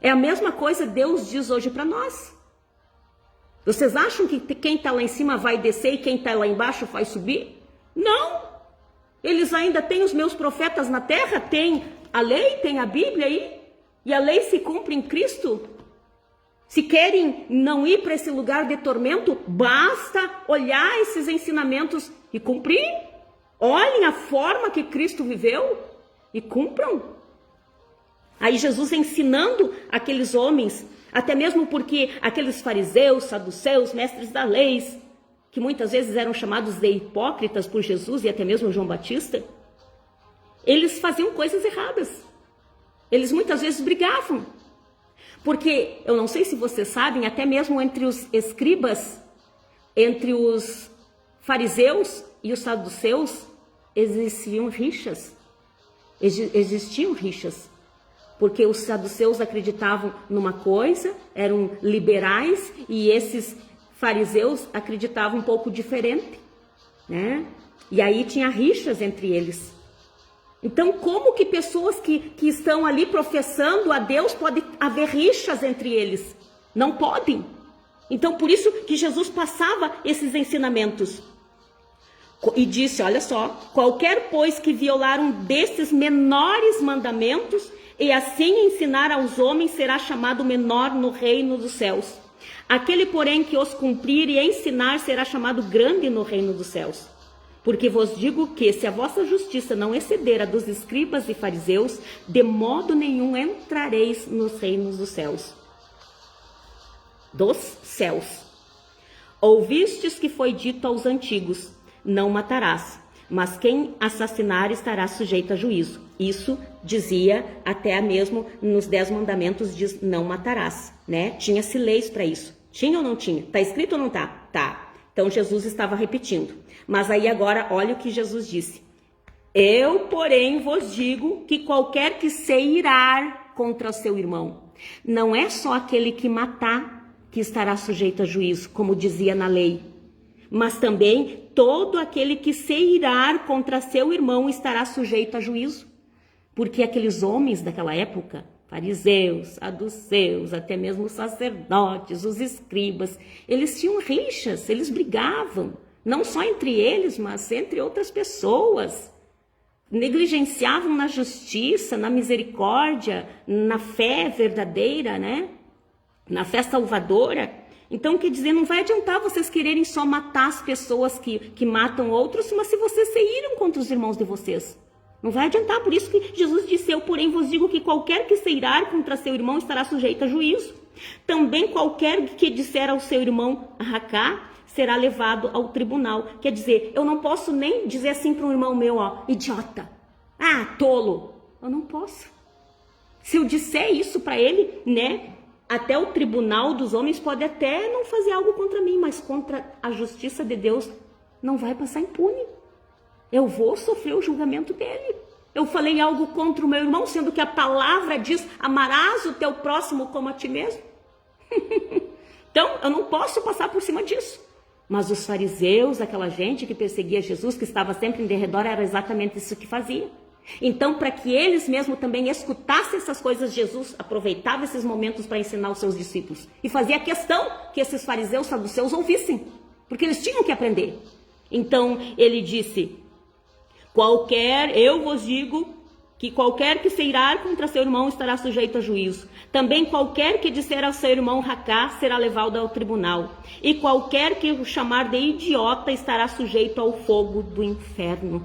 É a mesma coisa Deus diz hoje para nós. Vocês acham que quem está lá em cima vai descer e quem está lá embaixo vai subir? Não. Eles ainda têm os meus profetas na terra, tem a lei, tem a Bíblia aí, e a lei se cumpre em Cristo. Se querem não ir para esse lugar de tormento, basta olhar esses ensinamentos e cumprir. Olhem a forma que Cristo viveu e cumpram. Aí Jesus ensinando aqueles homens, até mesmo porque aqueles fariseus, saduceus, mestres da lei, que muitas vezes eram chamados de hipócritas por Jesus e até mesmo João Batista, eles faziam coisas erradas. Eles muitas vezes brigavam. Porque, eu não sei se vocês sabem, até mesmo entre os escribas, entre os fariseus e os saduceus, existiam rixas. Porque os saduceus acreditavam numa coisa, eram liberais, e esses fariseus acreditavam um pouco diferente, né? E aí tinha rixas entre eles. Então, como que pessoas que estão ali professando a Deus, pode haver rixas entre eles? Não podem. Então, por isso que Jesus passava esses ensinamentos. E disse, olha só, qualquer, pois, que violar um desses menores mandamentos e assim ensinar aos homens será chamado menor no reino dos céus. Aquele, porém, que os cumprir e ensinar será chamado grande no reino dos céus. Porque vos digo que, se a vossa justiça não exceder a dos escribas e fariseus, de modo nenhum entrareis nos reinos dos céus. Dos céus. Ouvistes que foi dito aos antigos, não matarás, mas quem assassinar estará sujeito a juízo. Isso dizia até mesmo nos 10 mandamentos, diz não matarás, né? Tinha-se leis para isso. Tinha ou não tinha? Está escrito ou não está? Tá. Então Jesus estava repetindo. Mas aí agora, olha o que Jesus disse. Eu, porém, vos digo que qualquer que se irar contra seu irmão, não é só aquele que matar que estará sujeito a juízo, como dizia na lei, mas também todo aquele que se irar contra seu irmão estará sujeito a juízo. Porque aqueles homens daquela época, fariseus, saduceus, até mesmo os sacerdotes, os escribas, eles tinham rixas, eles brigavam, não só entre eles, mas entre outras pessoas. Negligenciavam na justiça, na misericórdia, na fé verdadeira, né? Na fé salvadora. Então, quer dizer, não vai adiantar vocês quererem só matar as pessoas que matam outros, mas se vocês se iram contra os irmãos de vocês. Não vai adiantar, por isso que Jesus disse, eu porém vos digo que qualquer que se irar contra seu irmão estará sujeito a juízo. Também qualquer que disser ao seu irmão racá, será levado ao tribunal. Quer dizer, eu não posso nem dizer assim para um irmão meu, ó, idiota, tolo. Eu não posso. Se eu disser isso para ele, né, até o tribunal dos homens pode até não fazer algo contra mim, mas contra a justiça de Deus não vai passar impune. Eu vou sofrer o julgamento dele. Eu falei algo contra o meu irmão, sendo que a palavra diz, amarás o teu próximo como a ti mesmo. Então, eu não posso passar por cima disso. Mas os fariseus, aquela gente que perseguia Jesus, que estava sempre em derredor, era exatamente isso que fazia. Então, para que eles mesmos também escutassem essas coisas, Jesus aproveitava esses momentos para ensinar os seus discípulos. E fazia questão que esses fariseus saduceus ouvissem, porque eles tinham que aprender. Então, ele disse, eu vos digo que qualquer que se irar contra seu irmão estará sujeito a juízo. Também qualquer que disser ao seu irmão racá será levado ao tribunal. E qualquer que o chamar de idiota estará sujeito ao fogo do inferno.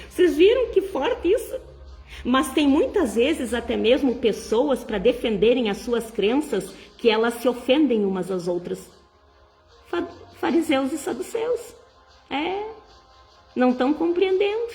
Vocês viram que forte isso? Mas tem muitas vezes até mesmo pessoas para defenderem as suas crenças que elas se ofendem umas às outras. Fariseus e saduceus. Não estão compreendendo.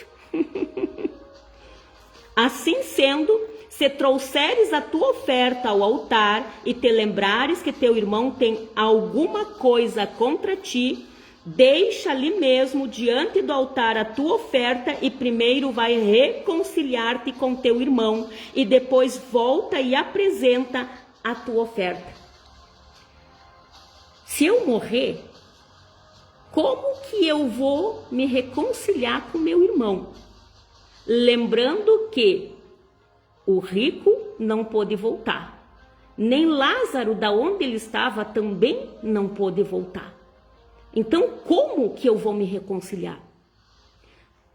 Assim sendo, se trouxeres a tua oferta ao altar e te lembrares que teu irmão tem alguma coisa contra ti, deixa ali mesmo diante do altar a tua oferta e primeiro vai reconciliar-te com teu irmão e depois volta e apresenta a tua oferta. Se eu morrer, como que eu vou me reconciliar com meu irmão? Lembrando que o rico não pôde voltar, nem Lázaro, da onde ele estava, também não pôde voltar. Então, como que eu vou me reconciliar?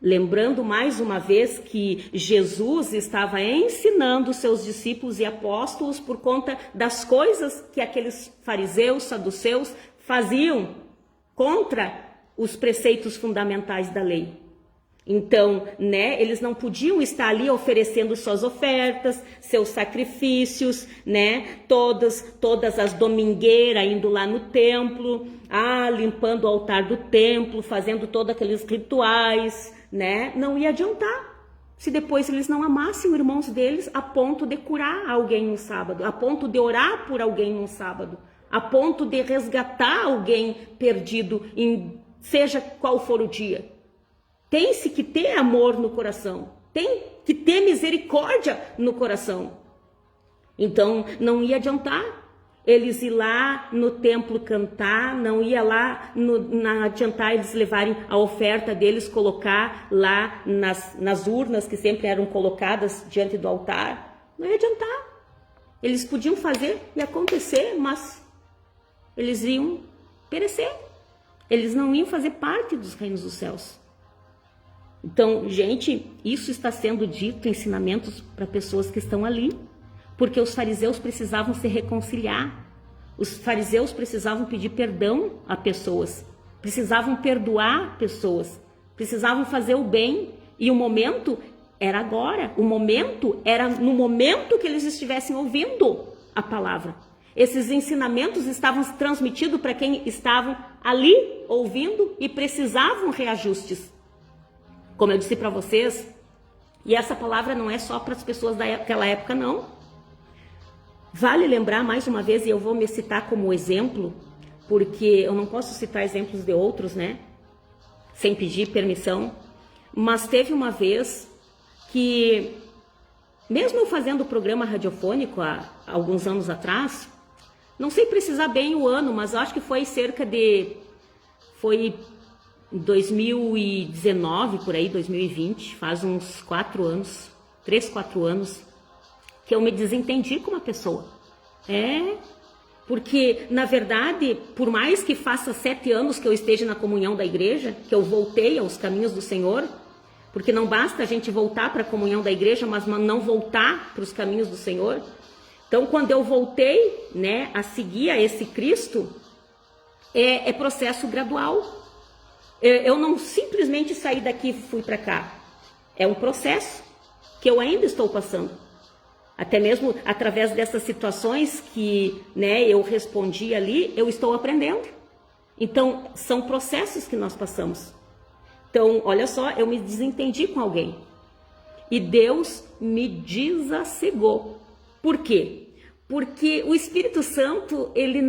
Lembrando mais uma vez que Jesus estava ensinando seus discípulos e apóstolos por conta das coisas que aqueles fariseus, saduceus faziam contra os preceitos fundamentais da lei. Então, né, eles não podiam estar ali oferecendo suas ofertas, seus sacrifícios, né, todas as domingueiras indo lá no templo, limpando o altar do templo, fazendo todos aqueles rituais, né, não ia adiantar. Se depois eles não amassem os irmãos deles a ponto de curar alguém no sábado, a ponto de orar por alguém no sábado, a ponto de resgatar alguém perdido, seja qual for o dia. Tem-se que ter amor no coração, tem que ter misericórdia no coração. Então, não ia adiantar eles ir lá no templo cantar, não ia lá não adiantar eles levarem a oferta deles, colocar lá nas urnas que sempre eram colocadas diante do altar. Não ia adiantar. Eles podiam fazer e acontecer, mas eles iam perecer. Eles não iam fazer parte dos reinos dos céus. Então, gente, isso está sendo dito, ensinamentos para pessoas que estão ali, porque os fariseus precisavam se reconciliar, os fariseus precisavam pedir perdão a pessoas, precisavam perdoar pessoas, precisavam fazer o bem, e o momento era agora, o momento era no momento que eles estivessem ouvindo a palavra. Esses ensinamentos estavam transmitidos para quem estavam ali ouvindo e precisavam reajustes. Como eu disse para vocês, e essa palavra não é só para as pessoas daquela época, não. Vale lembrar mais uma vez, e eu vou me citar como exemplo, porque eu não posso citar exemplos de outros, né? Sem pedir permissão. Mas teve uma vez que, mesmo eu fazendo o programa radiofônico há alguns anos atrás, não sei precisar bem o ano, mas eu acho que foi foi 2019, por aí, 2020, faz uns 3, 4 anos, que eu me desentendi com uma pessoa. Porque, na verdade, por mais que faça 7 anos que eu esteja na comunhão da igreja, que eu voltei aos caminhos do Senhor, porque não basta a gente voltar para a comunhão da igreja, mas não voltar para os caminhos do Senhor, Então, quando eu voltei, né, a seguir a esse Cristo, é processo gradual. Eu não simplesmente saí daqui e fui para cá. É um processo que eu ainda estou passando. Até mesmo através dessas situações que, né, eu respondi ali, eu estou aprendendo. Então, são processos que nós passamos. Então, olha só, eu me desentendi com alguém. E Deus me desassegou. Por quê? Porque o Espírito Santo, ele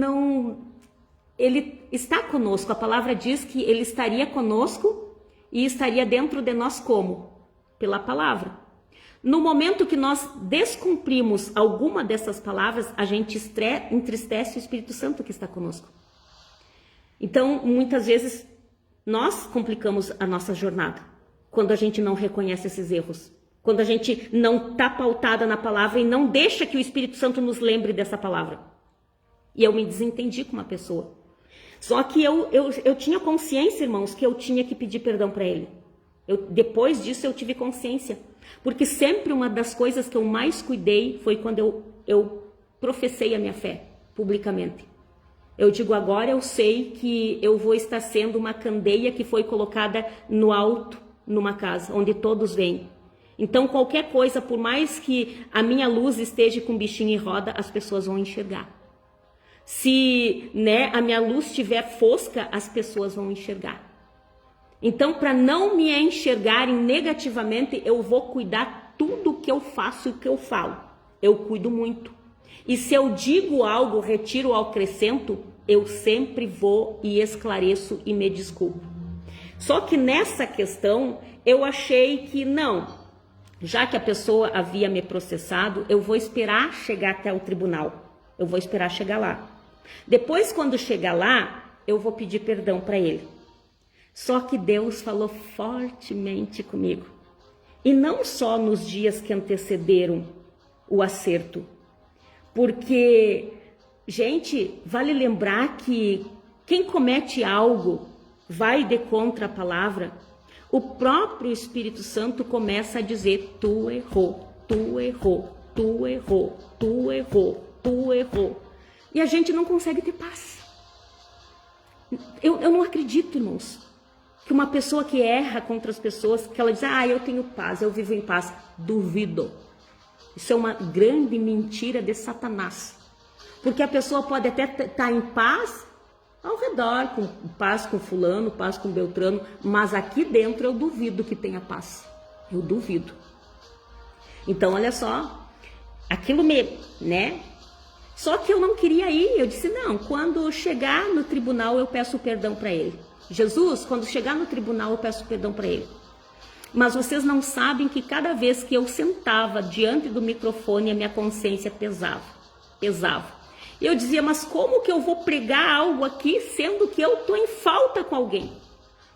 está conosco. A palavra diz que ele estaria conosco e estaria dentro de nós como? Pela palavra. No momento que nós descumprimos alguma dessas palavras, a gente entristece o Espírito Santo que está conosco. Então, muitas vezes, nós complicamos a nossa jornada quando a gente não reconhece esses erros. Quando a gente não está pautada na palavra e não deixa que o Espírito Santo nos lembre dessa palavra. E eu me desentendi com uma pessoa. Só que eu tinha consciência, irmãos, que eu tinha que pedir perdão para ele. Depois disso eu tive consciência. Porque sempre uma das coisas que eu mais cuidei foi quando eu professei a minha fé publicamente. Eu digo, agora eu sei que eu vou estar sendo uma candeia que foi colocada no alto, numa casa, onde todos vêm. Então, qualquer coisa, por mais que a minha luz esteja com bichinho em roda, as pessoas vão enxergar. Se, né, a minha luz estiver fosca, as pessoas vão enxergar. Então, para não me enxergarem negativamente, eu vou cuidar tudo que eu faço e que eu falo. Eu cuido muito. E se eu digo algo, retiro ou acrescento, eu sempre vou e esclareço e me desculpo. Só que nessa questão, eu achei que não. Já que a pessoa havia me processado, eu vou esperar chegar até o tribunal. Eu vou esperar chegar lá. Depois, quando chegar lá, eu vou pedir perdão para ele. Só que Deus falou fortemente comigo. E não só nos dias que antecederam o acerto. Porque, gente, vale lembrar que quem comete algo vai de contra a palavra. O próprio Espírito Santo começa a dizer, tu errou, tu errou, tu errou, tu errou, tu errou. E a gente não consegue ter paz. Eu não acredito, irmãos, que uma pessoa que erra contra as pessoas, que ela diz, eu tenho paz, eu vivo em paz. Duvido. Isso é uma grande mentira de Satanás. Porque a pessoa pode até estar em paz ao redor, com paz com fulano, paz com beltrano, mas aqui dentro eu duvido que tenha paz. Eu duvido. Então, olha só, aquilo né? Só que eu não queria ir, eu disse, não, quando chegar no tribunal eu peço perdão para ele. Jesus, quando chegar no tribunal eu peço perdão para ele. Mas vocês não sabem que cada vez que eu sentava diante do microfone, a minha consciência pesava. E eu dizia, mas como que eu vou pregar algo aqui, sendo que eu estou em falta com alguém?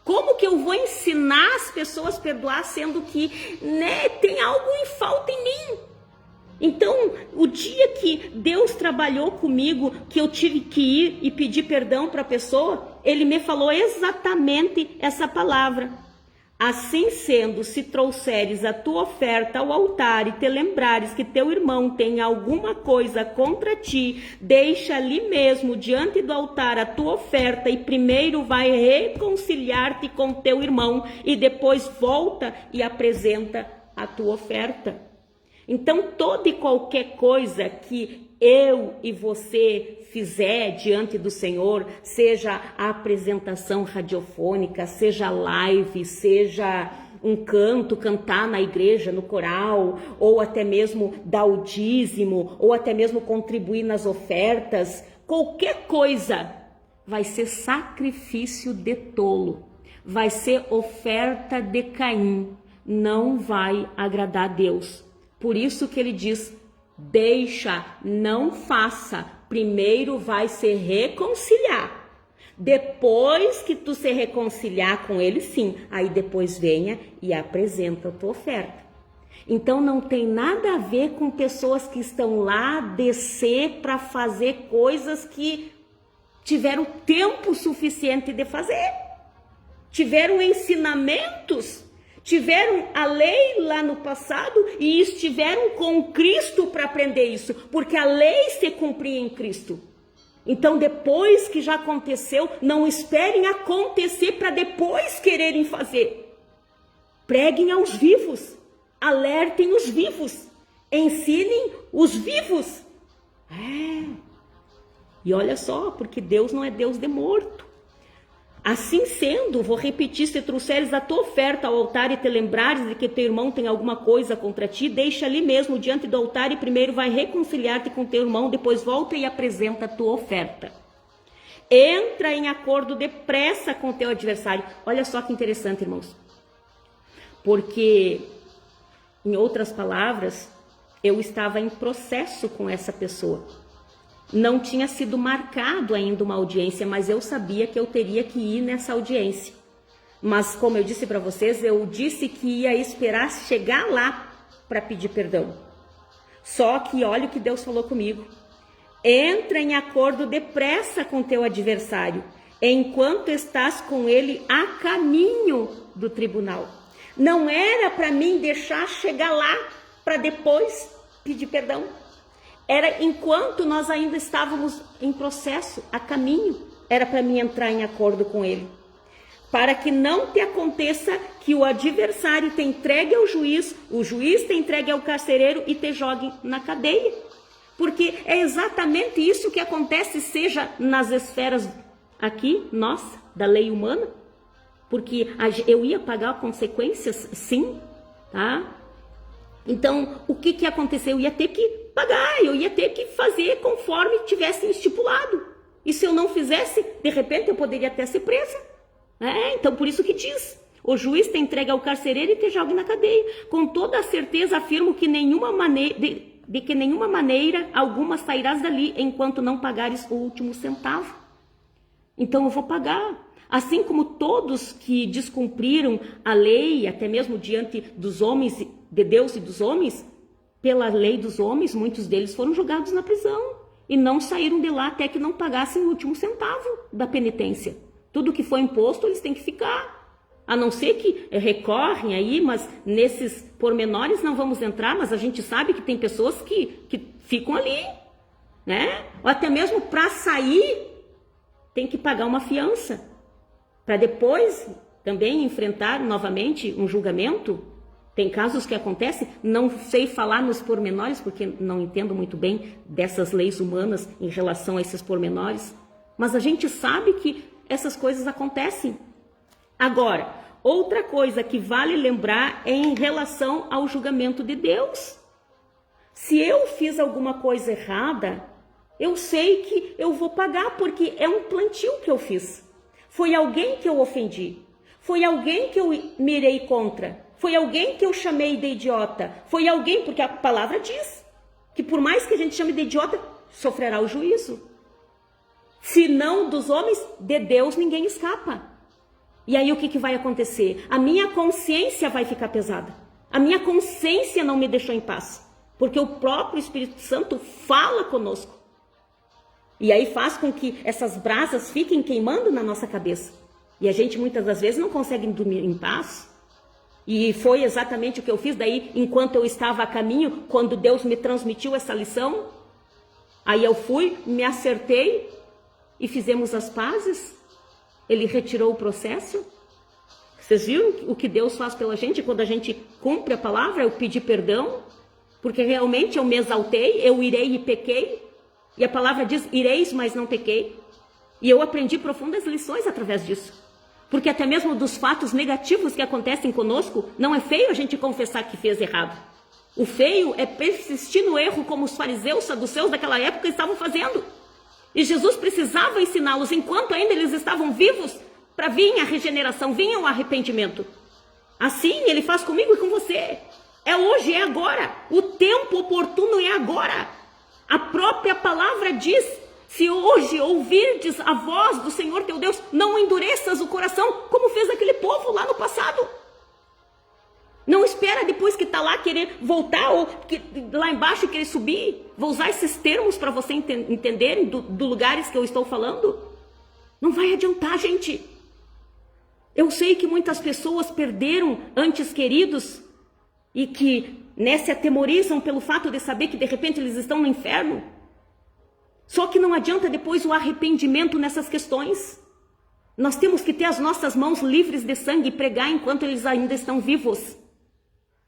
Como que eu vou ensinar as pessoas a perdoar, sendo que, né, tem algo em falta em mim? Então, o dia que Deus trabalhou comigo, que eu tive que ir e pedir perdão para a pessoa, Ele me falou exatamente essa palavra. Assim sendo, se trouxeres a tua oferta ao altar e te lembrares que teu irmão tem alguma coisa contra ti, deixa ali mesmo diante do altar a tua oferta e primeiro vai reconciliar-te com teu irmão e depois volta e apresenta a tua oferta. Então, toda e qualquer coisa que eu e você fizer diante do Senhor, seja a apresentação radiofônica, seja live, seja um canto, cantar na igreja, no coral, ou até mesmo dar o dízimo, ou até mesmo contribuir nas ofertas, qualquer coisa vai ser sacrifício de tolo, vai ser oferta de Caim, não vai agradar a Deus. Por isso que ele diz, deixa, não faça, primeiro vai se reconciliar. Depois que tu se reconciliar com ele, sim, aí depois venha e apresenta a tua oferta. Então não tem nada a ver com pessoas que estão lá descer para fazer coisas que tiveram tempo suficiente de fazer. Tiveram ensinamentos, Tiveram a lei lá no passado e estiveram com Cristo para aprender isso, porque a lei se cumpria em Cristo. Então, depois que já aconteceu, não esperem acontecer para depois quererem fazer. Preguem aos vivos, alertem os vivos, ensinem os vivos. E olha só, porque Deus não é Deus de morto. Assim sendo, vou repetir, se trouxeres a tua oferta ao altar e te lembrares de que teu irmão tem alguma coisa contra ti, deixa ali mesmo diante do altar e primeiro vai reconciliar-te com teu irmão, depois volta e apresenta a tua oferta. Entra em acordo depressa com teu adversário. Olha só que interessante, irmãos. Porque, em outras palavras, eu estava em processo com essa pessoa. Não tinha sido marcado ainda uma audiência, mas eu sabia que eu teria que ir nessa audiência. Mas, como eu disse para vocês, eu disse que ia esperar chegar lá para pedir perdão. Só que olha o que Deus falou comigo. Entra em acordo depressa com teu adversário, enquanto estás com ele a caminho do tribunal. Não era para mim deixar chegar lá para depois pedir perdão. Era enquanto nós ainda estávamos em processo, a caminho, era para mim entrar em acordo com ele. Para que não te aconteça que o adversário te entregue ao juiz, o juiz te entregue ao carcereiro e te jogue na cadeia. Porque é exatamente isso que acontece, seja nas esferas aqui, nossa, da lei humana. Porque eu ia pagar consequências, sim, tá? Então, o que aconteceu? Eu ia ter que pagar, eu ia ter que fazer conforme tivesse estipulado. E se eu não fizesse, de repente eu poderia até ser presa. Então, por isso que diz, o juiz te entrega ao carcereiro e te joga na cadeia. Com toda a certeza afirmo que de que nenhuma maneira alguma sairás dali, enquanto não pagares o último centavo. Então eu vou pagar. Assim como todos que descumpriram a lei, até mesmo diante dos homens, de Deus e dos homens, pela lei dos homens, muitos deles foram jogados na prisão e não saíram de lá até que não pagassem o último centavo da penitência. Tudo que foi imposto, eles têm que ficar. A não ser que recorrem aí, mas nesses pormenores não vamos entrar, mas a gente sabe que tem pessoas que ficam ali, né? Ou até mesmo para sair, tem que pagar uma fiança, para depois também enfrentar novamente um julgamento. Tem casos que acontecem, não sei falar nos pormenores, porque não entendo muito bem dessas leis humanas em relação a esses pormenores, mas a gente sabe que essas coisas acontecem. Agora, outra coisa que vale lembrar é em relação ao julgamento de Deus. Se eu fiz alguma coisa errada, eu sei que eu vou pagar, porque é um plantio que eu fiz. Foi alguém que eu ofendi, foi alguém que eu mirei contra, foi alguém que eu chamei de idiota, foi alguém, porque a palavra diz que por mais que a gente chame de idiota, sofrerá o juízo. Se não dos homens, de Deus ninguém escapa. E aí o que vai acontecer? A minha consciência vai ficar pesada. A minha consciência não me deixou em paz, porque o próprio Espírito Santo fala conosco. E aí faz com que essas brasas fiquem queimando na nossa cabeça. E a gente muitas das vezes não consegue dormir em paz. E foi exatamente o que eu fiz daí, enquanto eu estava a caminho, quando Deus me transmitiu essa lição. Aí eu fui, me acertei e fizemos as pazes. Ele retirou o processo. Vocês viram o que Deus faz pela gente quando a gente cumpre a palavra? Eu pedi perdão, porque realmente eu me exaltei, eu irei e pequei. E a palavra diz, ireis, mas não pequei. E eu aprendi profundas lições através disso. Porque até mesmo dos fatos negativos que acontecem conosco, não é feio a gente confessar que fez errado. O feio é persistir no erro como os fariseus, saduceus daquela época estavam fazendo. E Jesus precisava ensiná-los enquanto ainda eles estavam vivos, para vir a regeneração, vir o arrependimento. Assim ele faz comigo e com você. É hoje, é agora. O tempo oportuno é agora. A própria palavra diz, se hoje ouvirdes a voz do Senhor teu Deus, não endureças o coração, como fez aquele povo lá no passado. Não espera depois que está lá querer voltar, ou lá embaixo querer subir. Vou usar esses termos para você entenderem do lugares que eu estou falando. Não vai adiantar, gente. Eu sei que muitas pessoas perderam entes queridos e que, né, se atemorizam pelo fato de saber que de repente eles estão no inferno. Só que não adianta depois o arrependimento nessas questões. Nós temos que ter as nossas mãos livres de sangue e pregar enquanto eles ainda estão vivos.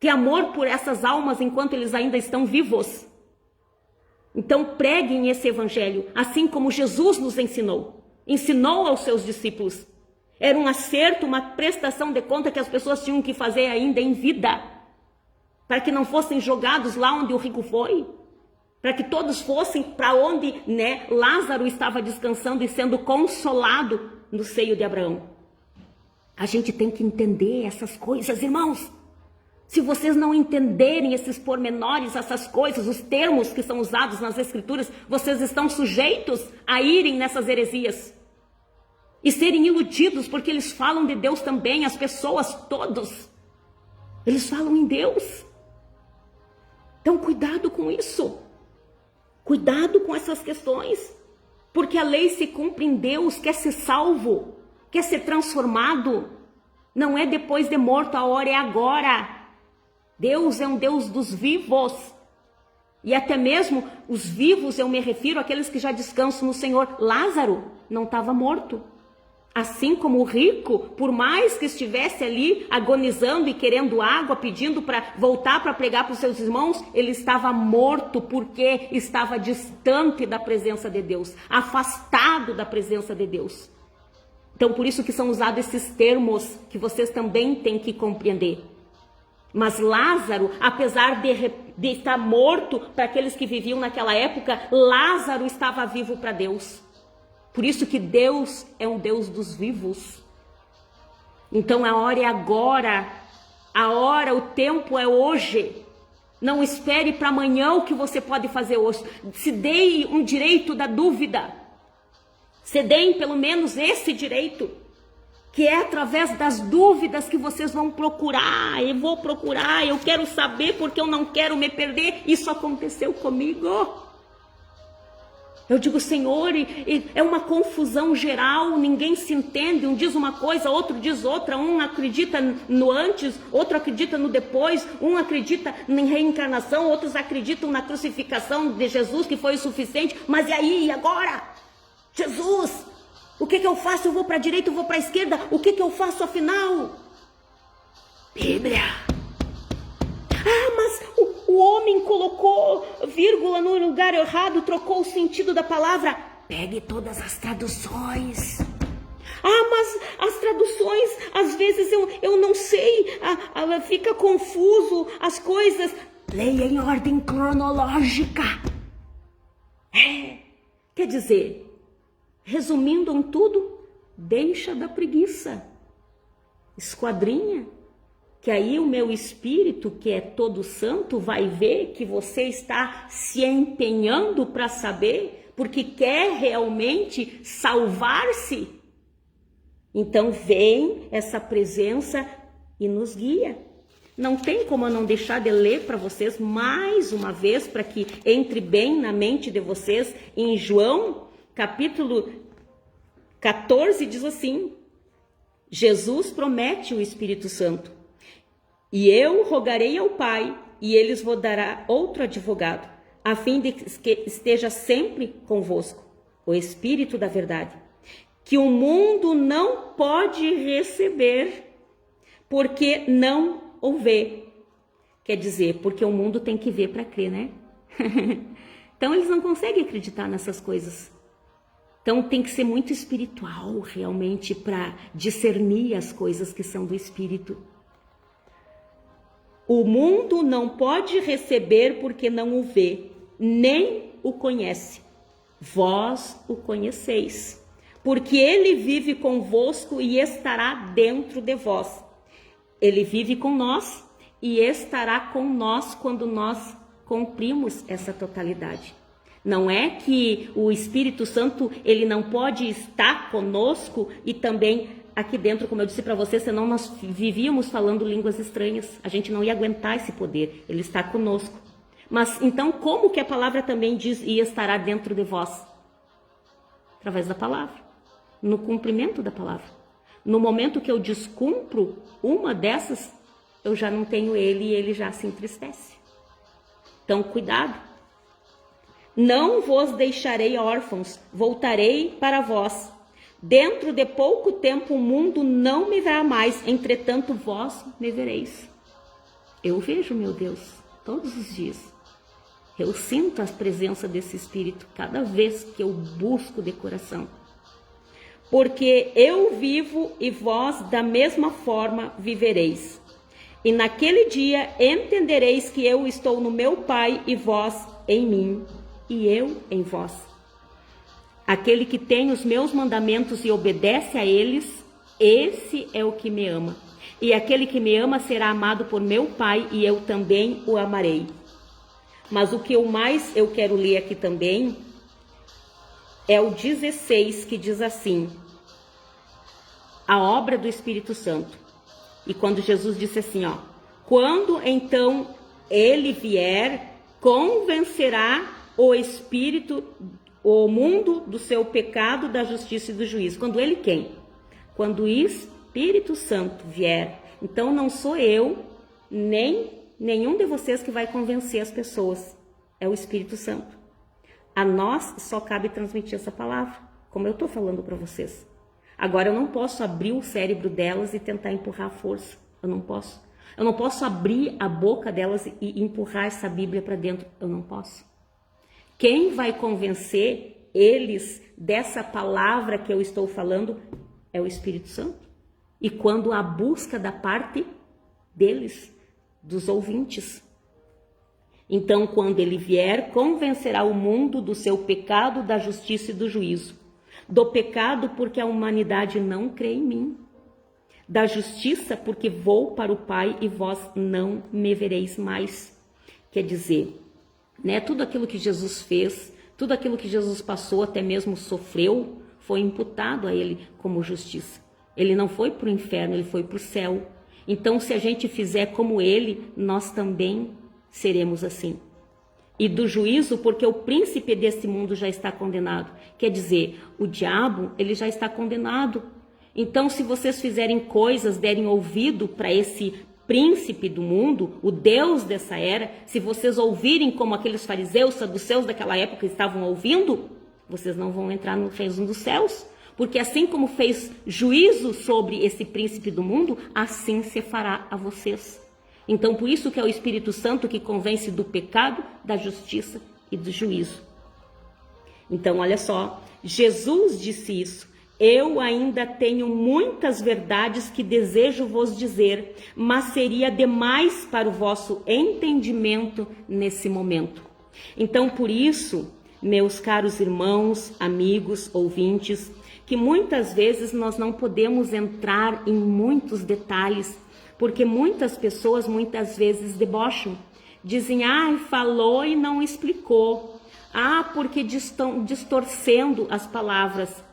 Ter amor por essas almas enquanto eles ainda estão vivos. Então preguem esse evangelho, assim como Jesus nos ensinou. Ensinou aos seus discípulos. Era um acerto, uma prestação de conta que as pessoas tinham que fazer ainda em vida. Para que não fossem jogados lá onde o rico foi. Para que todos fossem para onde, né, Lázaro estava descansando e sendo consolado no seio de Abraão. A gente tem que entender essas coisas, irmãos. Se vocês não entenderem esses pormenores, essas coisas, os termos que são usados nas Escrituras, vocês estão sujeitos a irem nessas heresias. E serem iludidos, porque eles falam de Deus também, as pessoas, todos. Eles falam em Deus. Então, cuidado com isso. Cuidado com essas questões. Porque a lei se cumpre em Deus, quer ser salvo, quer ser transformado. Não é depois de morto, a hora é agora. Deus é um Deus dos vivos. E até mesmo os vivos, eu me refiro àqueles que já descansam no Senhor. Lázaro não estava morto. Assim como o rico, por mais que estivesse ali agonizando e querendo água, pedindo para voltar para pregar para os seus irmãos, ele estava morto porque estava distante da presença de Deus, afastado da presença de Deus. Então por isso que são usados esses termos que vocês também têm que compreender. Mas Lázaro, apesar de estar morto para aqueles que viviam naquela época, Lázaro estava vivo para Deus. Por isso que Deus é um Deus dos vivos. Então a hora é agora, a hora, o tempo é hoje. Não espere para amanhã o que você pode fazer hoje. Se dê um direito da dúvida. Se deem pelo menos esse direito, que é através das dúvidas que vocês vão procurar. Eu vou procurar, eu quero saber porque eu não quero me perder. Isso aconteceu comigo. Eu digo, Senhor, é uma confusão geral, ninguém se entende, um diz uma coisa, outro diz outra, um acredita no antes, outro acredita no depois, um acredita em reencarnação, outros acreditam na crucificação de Jesus, que foi o suficiente, mas e aí, e agora? Jesus, o que eu faço? Eu vou para a direita, eu vou para a esquerda, o que eu faço afinal? Bíblia. Ah, mas o homem colocou vírgula no lugar errado, trocou o sentido da palavra. Pegue todas as traduções. Ah, mas as traduções, às vezes eu não sei, fica confuso as coisas. Leia em ordem cronológica. Quer dizer, resumindo em tudo, deixa da preguiça. Esquadrinha. Que aí o meu espírito, que é todo santo, vai ver que você está se empenhando para saber, porque quer realmente salvar-se. Então vem essa presença e nos guia. Não tem como eu não deixar de ler para vocês mais uma vez, para que entre bem na mente de vocês. Em João, capítulo 14, diz assim: Jesus promete o Espírito Santo. E eu rogarei ao Pai, e ele vos dará outro advogado, a fim de que esteja sempre convosco, o Espírito da verdade, que o mundo não pode receber, porque não o vê. Quer dizer, porque o mundo tem que ver para crer, né? Então eles não conseguem acreditar nessas coisas. Então tem que ser muito espiritual realmente para discernir as coisas que são do Espírito. O mundo não pode receber porque não o vê, nem o conhece. Vós o conheceis, porque ele vive convosco e estará dentro de vós. Ele vive com nós e estará com nós quando nós cumprimos essa totalidade. Não é que o Espírito Santo ele não pode estar conosco e também aqui dentro, como eu disse para vocês, senão nós vivíamos falando línguas estranhas. A gente não ia aguentar esse poder. Ele está conosco. Mas então, como que a palavra também diz e estará dentro de vós? Através da palavra. No cumprimento da palavra. No momento que eu descumpro uma dessas, eu já não tenho ele e ele já se entristece. Então, cuidado. Não vos deixarei órfãos, voltarei para vós. Dentro de pouco tempo o mundo não me verá mais, entretanto vós me vereis. Eu vejo, meu Deus, todos os dias. Eu sinto a presença desse Espírito cada vez que eu busco de coração. Porque eu vivo e vós da mesma forma vivereis. E naquele dia entendereis que eu estou no meu Pai e vós em mim, e eu em vós. Aquele que tem os meus mandamentos e obedece a eles, esse é o que me ama. E aquele que me ama será amado por meu Pai, e eu também o amarei. Mas o que eu quero ler aqui também é o 16, que diz assim: a obra do Espírito Santo. E quando Jesus disse assim, ó, quando então ele vier, convencerá o Espírito, o mundo do seu pecado, da justiça e do juízo. Quando ele quem? Quando o Espírito Santo vier. Então não sou eu, nem nenhum de vocês que vai convencer as pessoas. É o Espírito Santo. A nós só cabe transmitir essa palavra, como eu estou falando para vocês. Agora eu não posso abrir o cérebro delas e tentar empurrar a força. Eu não posso. Eu não posso abrir a boca delas e empurrar essa Bíblia para dentro. Eu não posso. Quem vai convencer eles dessa palavra que eu estou falando é o Espírito Santo. E quando a busca da parte deles, dos ouvintes. Então, quando ele vier, convencerá o mundo do seu pecado, da justiça e do juízo. Do pecado, porque a humanidade não crê em mim. Da justiça, porque vou para o Pai e vós não me vereis mais. Quer dizer, né, tudo aquilo que Jesus fez, tudo aquilo que Jesus passou, até mesmo sofreu, foi imputado a ele como justiça. Ele não foi para o inferno, ele foi para o céu. Então, se a gente fizer como ele, nós também seremos assim. E do juízo, porque o príncipe desse mundo já está condenado. Quer dizer, o diabo, ele já está condenado. Então, se vocês fizerem coisas, derem ouvido para esse príncipe do mundo, o Deus dessa era, se vocês ouvirem como aqueles fariseus, saduceus daquela época estavam ouvindo, vocês não vão entrar no reino dos céus. Porque assim como fez juízo sobre esse príncipe do mundo, assim se fará a vocês. Então, por isso que é o Espírito Santo que convence do pecado, da justiça e do juízo. Então, olha só, Jesus disse isso. Eu ainda tenho muitas verdades que desejo vos dizer, mas seria demais para o vosso entendimento nesse momento. Então, por isso, meus caros irmãos, amigos, ouvintes, que muitas vezes nós não podemos entrar em muitos detalhes, porque muitas pessoas muitas vezes debocham, dizem, falou e não explicou, porque estão distorcendo as palavras.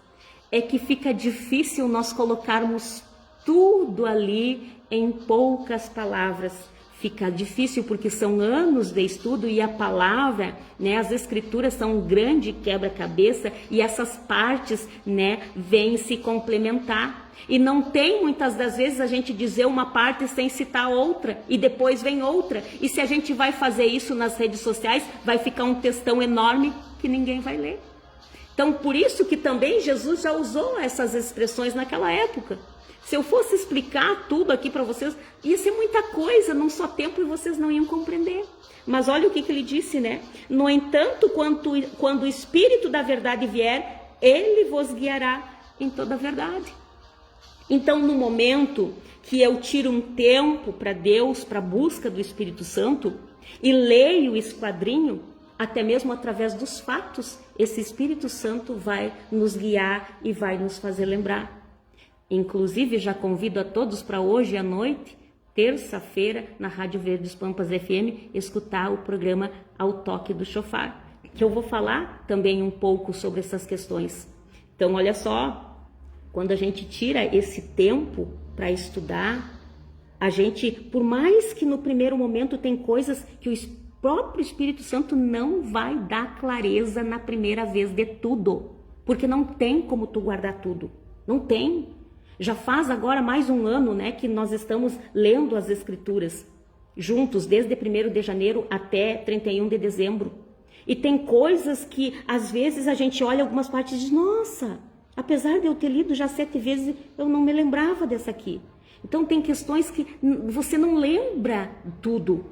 É que fica difícil nós colocarmos tudo ali em poucas palavras. Fica difícil porque são anos de estudo e a palavra, né, as escrituras são um grande quebra-cabeça e essas partes, né, vêm se complementar. E não tem muitas das vezes a gente dizer uma parte sem citar outra e depois vem outra. E se a gente vai fazer isso nas redes sociais, vai ficar um textão enorme que ninguém vai ler. Então, por isso que também Jesus já usou essas expressões naquela época. Se eu fosse explicar tudo aqui para vocês, ia ser muita coisa num só tempo e vocês não iam compreender. Mas olha o que ele disse, né? No entanto, quando o Espírito da verdade vier, ele vos guiará em toda a verdade. Então, no momento que eu tiro um tempo para Deus, para a busca do Espírito Santo, e leio, esquadrinho, até mesmo através dos fatos, esse Espírito Santo vai nos guiar e vai nos fazer lembrar. Inclusive, já convido a todos para hoje à noite, terça-feira, na Rádio Verdes Pampas FM, escutar o programa Ao Toque do Chofar, que eu vou falar também um pouco sobre essas questões. Então, olha só, quando a gente tira esse tempo para estudar, a gente, por mais que no primeiro momento tem coisas que o próprio Espírito Santo não vai dar clareza na primeira vez de tudo, porque não tem como tu guardar tudo, não tem. Já faz agora mais um ano, né, que nós estamos lendo as Escrituras juntos, desde 1º de janeiro até 31 de dezembro. E tem coisas que, às vezes, a gente olha algumas partes e diz, nossa, apesar de eu ter lido já 7 vezes, eu não me lembrava dessa aqui. Então, tem questões que você não lembra tudo.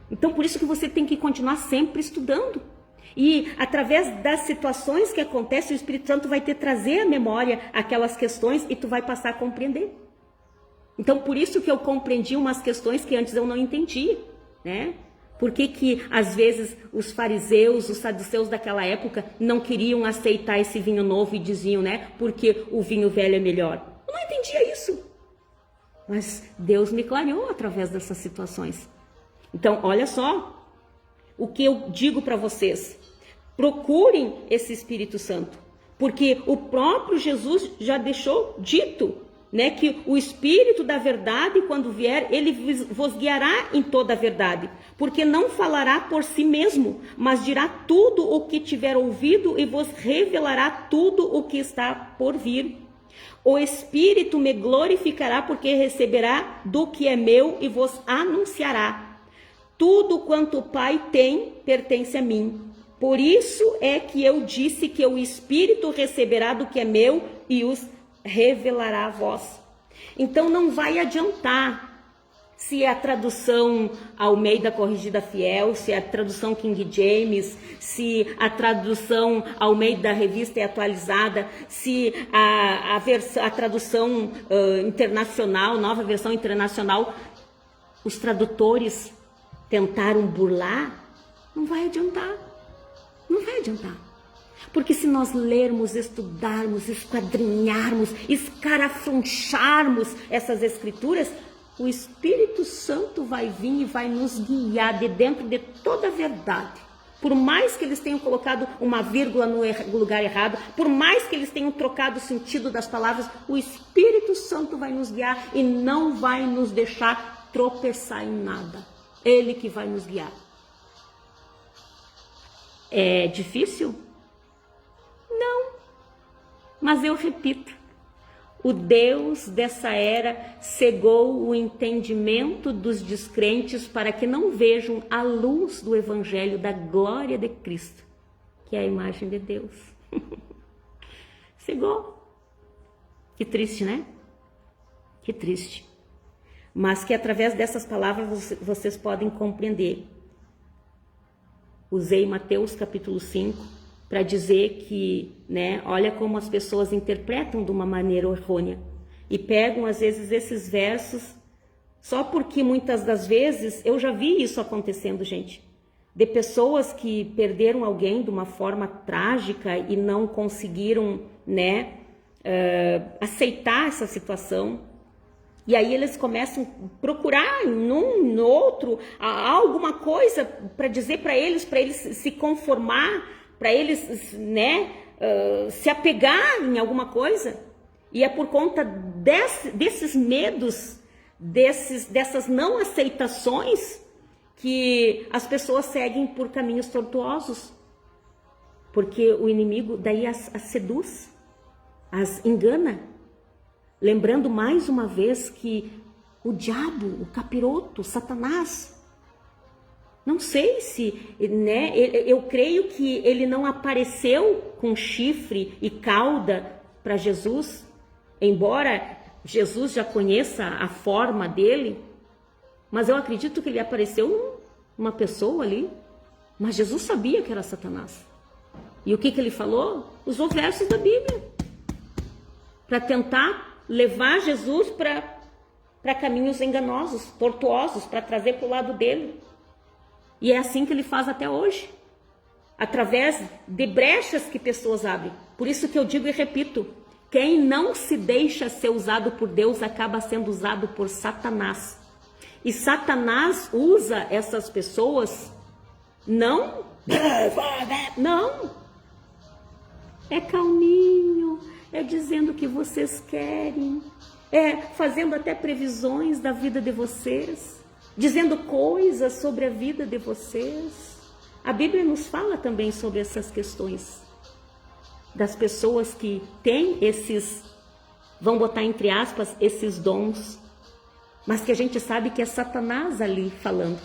Então, por isso que você tem que continuar sempre estudando. E, através das situações que acontecem, o Espírito Santo vai te trazer à memória aquelas questões e tu vai passar a compreender. Então, por isso que eu compreendi umas questões que antes eu não entendia, né? Por que às vezes, os fariseus, os saduceus daquela época não queriam aceitar esse vinho novo e diziam, né? Porque o vinho velho é melhor. Eu não entendia isso. Mas Deus me clareou através dessas situações. Então, olha só o que eu digo para vocês. Procurem esse Espírito Santo. Porque o próprio Jesus já deixou dito, né, que o Espírito da verdade, quando vier, ele vos guiará em toda a verdade, porque não falará por si mesmo, mas dirá tudo o que tiver ouvido e vos revelará tudo o que está por vir. O Espírito me glorificará, porque receberá do que é meu e vos anunciará. Tudo quanto o Pai tem pertence a mim. Por isso é que eu disse que o Espírito receberá do que é meu e os revelará a vós. Então não vai adiantar se é a tradução Almeida Corrigida Fiel, se é a tradução King James, se a tradução Almeida Revista e Atualizada, se a tradução internacional, nova versão internacional, os tradutores tentaram burlar, não vai adiantar. Não vai adiantar. Porque se nós lermos, estudarmos, esquadrinharmos, escarafuncharmos essas escrituras, o Espírito Santo vai vir e vai nos guiar de dentro de toda a verdade. Por mais que eles tenham colocado uma vírgula no lugar errado, por mais que eles tenham trocado o sentido das palavras, o Espírito Santo vai nos guiar e não vai nos deixar tropeçar em nada. Ele que vai nos guiar. É difícil? Não, mas eu repito, o Deus dessa era cegou o entendimento dos descrentes para que não vejam a luz do Evangelho da glória de Cristo, que é a imagem de Deus. Cegou. Que triste, né? Que triste. Mas que através dessas palavras vocês podem compreender. Usei Mateus capítulo 5 para dizer que, né, olha como as pessoas interpretam de uma maneira errônea e pegam às vezes esses versos só porque muitas das vezes eu já vi isso acontecendo, gente, de pessoas que perderam alguém de uma forma trágica e não conseguiram, né, aceitar essa situação. E aí eles começam a procurar no outro alguma coisa para dizer para eles se conformar, para eles, né, se apegar em alguma coisa. E é por conta desses medos, dessas não aceitações, que as pessoas seguem por caminhos tortuosos. Porque o inimigo daí as seduz, as engana. Lembrando mais uma vez que o diabo, o capiroto, Satanás, não sei se, né, eu creio que ele não apareceu com chifre e cauda para Jesus, embora Jesus já conheça a forma dele, mas eu acredito que ele apareceu numa pessoa ali, mas Jesus sabia que era Satanás. E o que ele falou? Usou versos da Bíblia para tentar levar Jesus para caminhos enganosos, tortuosos, para trazer para o lado dele. E é assim que ele faz até hoje, através de brechas que pessoas abrem. Por isso que eu digo e repito, quem não se deixa ser usado por Deus acaba sendo usado por Satanás. E Satanás usa essas pessoas não, é calminho, é dizendo o que vocês querem, é fazendo até previsões da vida de vocês, dizendo coisas sobre a vida de vocês. A Bíblia nos fala também sobre essas questões, das pessoas que têm esses vão botar entre aspas esses dons, mas que a gente sabe que é Satanás ali falando.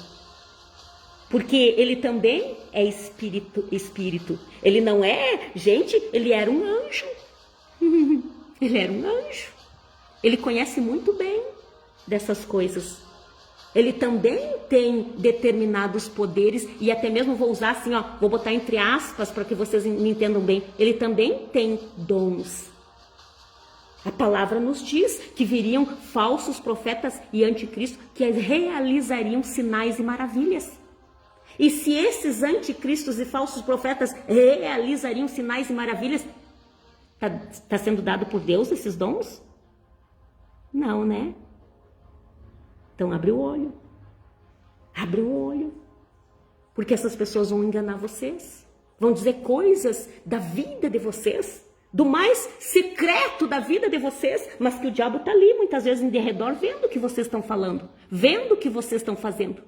Porque ele também é espírito. Ele não é, gente, ele era um anjo. Ele era um anjo. Ele conhece muito bem dessas coisas. Ele também tem determinados poderes, e até mesmo vou usar assim, ó, vou botar entre aspas para que vocês me entendam bem. Ele também tem dons. A palavra nos diz que viriam falsos profetas e anticristo que realizariam sinais e maravilhas. E se esses anticristos e falsos profetas realizariam sinais e maravilhas, tá sendo dado por Deus esses dons? Não, né? Então abre o olho. Abre o olho. Porque essas pessoas vão enganar vocês. Vão dizer coisas da vida de vocês, do mais secreto da vida de vocês, mas que o diabo está ali, muitas vezes, em derredor, vendo o que vocês estão falando, vendo o que vocês estão fazendo.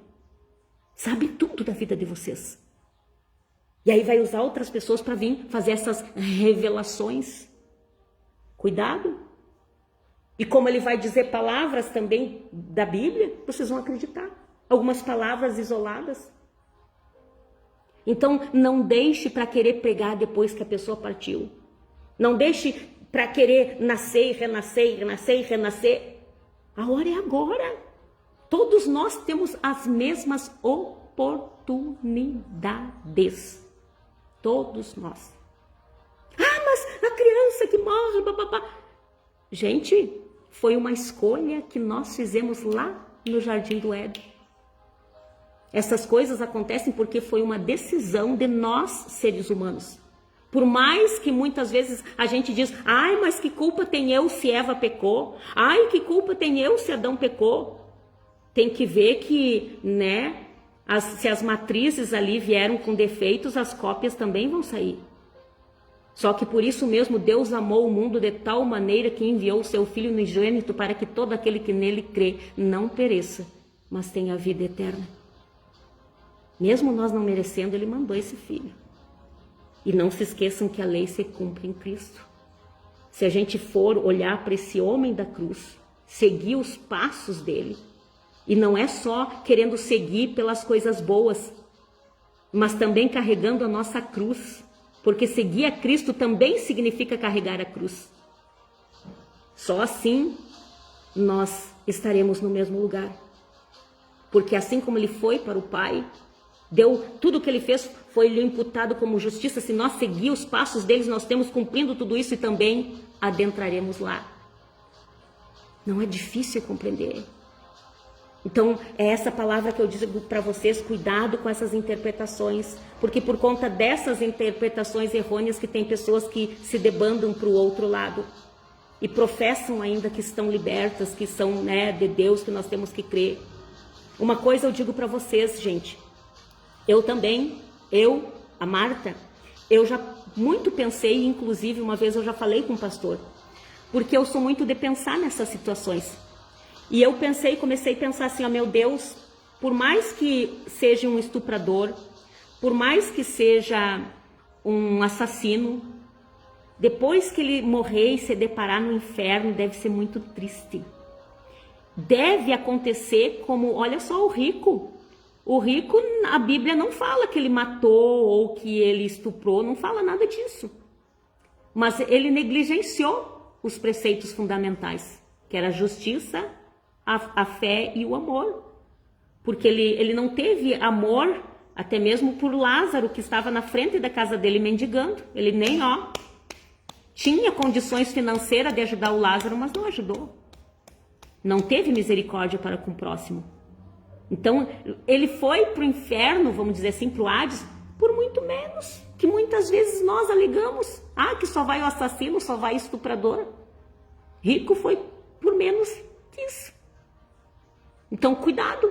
Sabe tudo da vida de vocês. E aí vai usar outras pessoas para vir fazer essas revelações. Cuidado. E como ele vai dizer palavras também da Bíblia, vocês vão acreditar. Algumas palavras isoladas. Então, não deixe para querer pegar depois que a pessoa partiu. Não deixe para querer nascer e renascer, e renascer e renascer. A hora é agora. Todos nós temos as mesmas oportunidades. Todos nós. Ah, mas a criança que morre, papapá. Gente, foi uma escolha que nós fizemos lá no Jardim do Éden. Essas coisas acontecem porque foi uma decisão de nós, seres humanos. Por mais que muitas vezes a gente diz, ai, mas que culpa tem eu se Eva pecou? Ai, que culpa tem eu se Adão pecou? Tem que ver que, né, se as matrizes ali vieram com defeitos, as cópias também vão sair. Só que por isso mesmo Deus amou o mundo de tal maneira que enviou o seu Filho unigênito para que todo aquele que nele crê não pereça, mas tenha a vida eterna. Mesmo nós não merecendo, ele mandou esse Filho. E não se esqueçam que a lei se cumpre em Cristo. Se a gente for olhar para esse homem da cruz, seguir os passos dele, e não é só querendo seguir pelas coisas boas, mas também carregando a nossa cruz. Porque seguir a Cristo também significa carregar a cruz. Só assim nós estaremos no mesmo lugar. Porque assim como ele foi para o Pai, tudo o que ele fez foi lhe imputado como justiça. Se nós seguir os passos deles, nós temos cumprindo tudo isso e também adentraremos lá. Não é difícil compreender. Então, é essa palavra que eu digo para vocês, cuidado com essas interpretações, porque por conta dessas interpretações errôneas que tem pessoas que se debandam para o outro lado e professam ainda que estão libertas, que são, né, de Deus, que nós temos que crer. Uma coisa eu digo para vocês, gente, a Marta, eu já muito pensei, inclusive uma vez eu já falei com o pastor, porque eu sou muito de pensar nessas situações. E eu comecei a pensar assim, ó, meu Deus, por mais que seja um estuprador, por mais que seja um assassino, depois que ele morrer e se deparar no inferno, deve ser muito triste. Deve acontecer como, olha só, o rico. O rico, a Bíblia não fala que ele matou ou que ele estuprou, não fala nada disso. Mas ele negligenciou os preceitos fundamentais, que era a justiça, a fé e o amor. Porque ele não teve amor, até mesmo por Lázaro, que estava na frente da casa dele mendigando. Ele nem, tinha condições financeiras de ajudar o Lázaro, mas não ajudou. Não teve misericórdia para com o próximo. Então, ele foi para o inferno, vamos dizer assim, para o Hades, por muito menos, que muitas vezes nós alegamos. Que só vai o assassino, só vai o estuprador. Rico foi por menos que isso. Então, cuidado,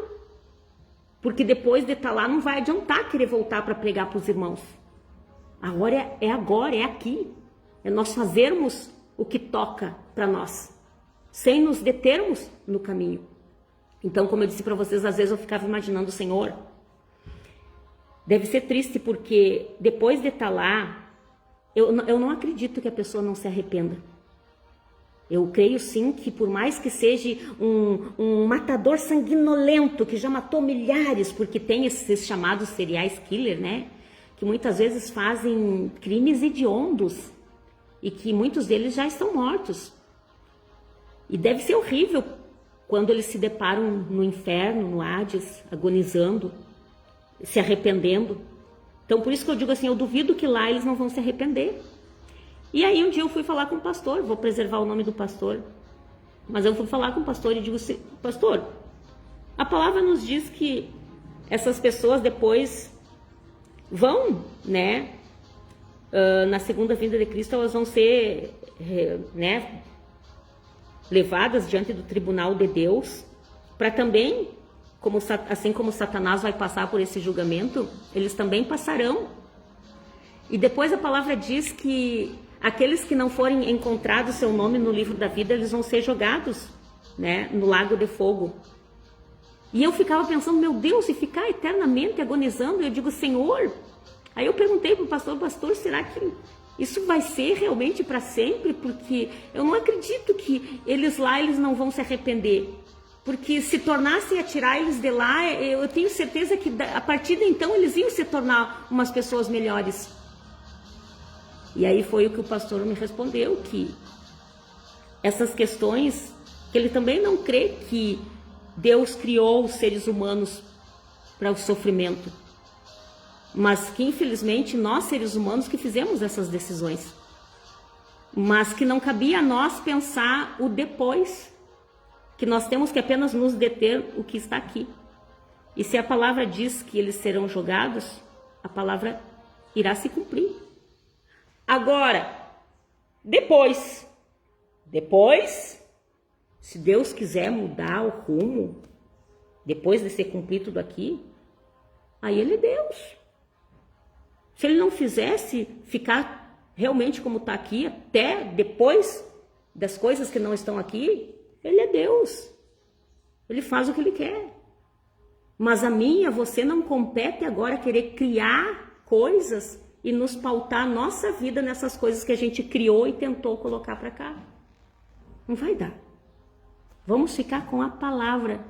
porque depois de estar lá não vai adiantar querer voltar para pregar para os irmãos. A hora é agora, é aqui. É nós fazermos o que toca para nós, sem nos determos no caminho. Então, como eu disse para vocês, às vezes eu ficava imaginando, Senhor, deve ser triste porque depois de estar lá, eu não acredito que a pessoa não se arrependa. Eu creio sim que por mais que seja um matador sanguinolento que já matou milhares, porque tem esses chamados serial killer, né? Que muitas vezes fazem crimes hediondos e que muitos deles já estão mortos. E deve ser horrível quando eles se deparam no inferno, no Hades, agonizando, se arrependendo. Então por isso que eu digo assim, eu duvido que lá eles não vão se arrepender. E aí um dia eu fui falar com o pastor, vou preservar o nome do pastor, mas eu fui falar com o pastor e digo assim, pastor, a palavra nos diz que essas pessoas depois vão, né, na segunda vinda de Cristo, elas vão ser, né, levadas diante do tribunal de Deus, para também, assim como Satanás vai passar por esse julgamento, eles também passarão. E depois a palavra diz que aqueles que não forem encontrados seu nome no livro da vida, eles vão ser jogados, né, no lago de fogo. E eu ficava pensando, meu Deus, e ficar eternamente agonizando, eu digo, Senhor. Aí eu perguntei para o pastor, será que isso vai ser realmente para sempre? Porque eu não acredito que eles lá, eles não vão se arrepender. Porque se tornassem a tirar eles de lá, eu tenho certeza que a partir de então eles iam se tornar umas pessoas melhores. E aí foi o que o pastor me respondeu, que essas questões, que ele também não crê que Deus criou os seres humanos para o sofrimento, mas que infelizmente nós seres humanos que fizemos essas decisões, mas que não cabia a nós pensar o depois, que nós temos que apenas nos deter o que está aqui. E se a palavra diz que eles serão jogados, a palavra irá se cumprir. Agora, depois, se Deus quiser mudar o rumo, depois de ser cumprido tudo aqui, aí Ele é Deus. Se Ele não fizesse ficar realmente como está aqui, até depois das coisas que não estão aqui, Ele é Deus. Ele faz o que Ele quer. Mas a mim e a você não compete agora querer criar coisas e nos pautar a nossa vida nessas coisas que a gente criou e tentou colocar para cá. Não vai dar. Vamos ficar com a palavra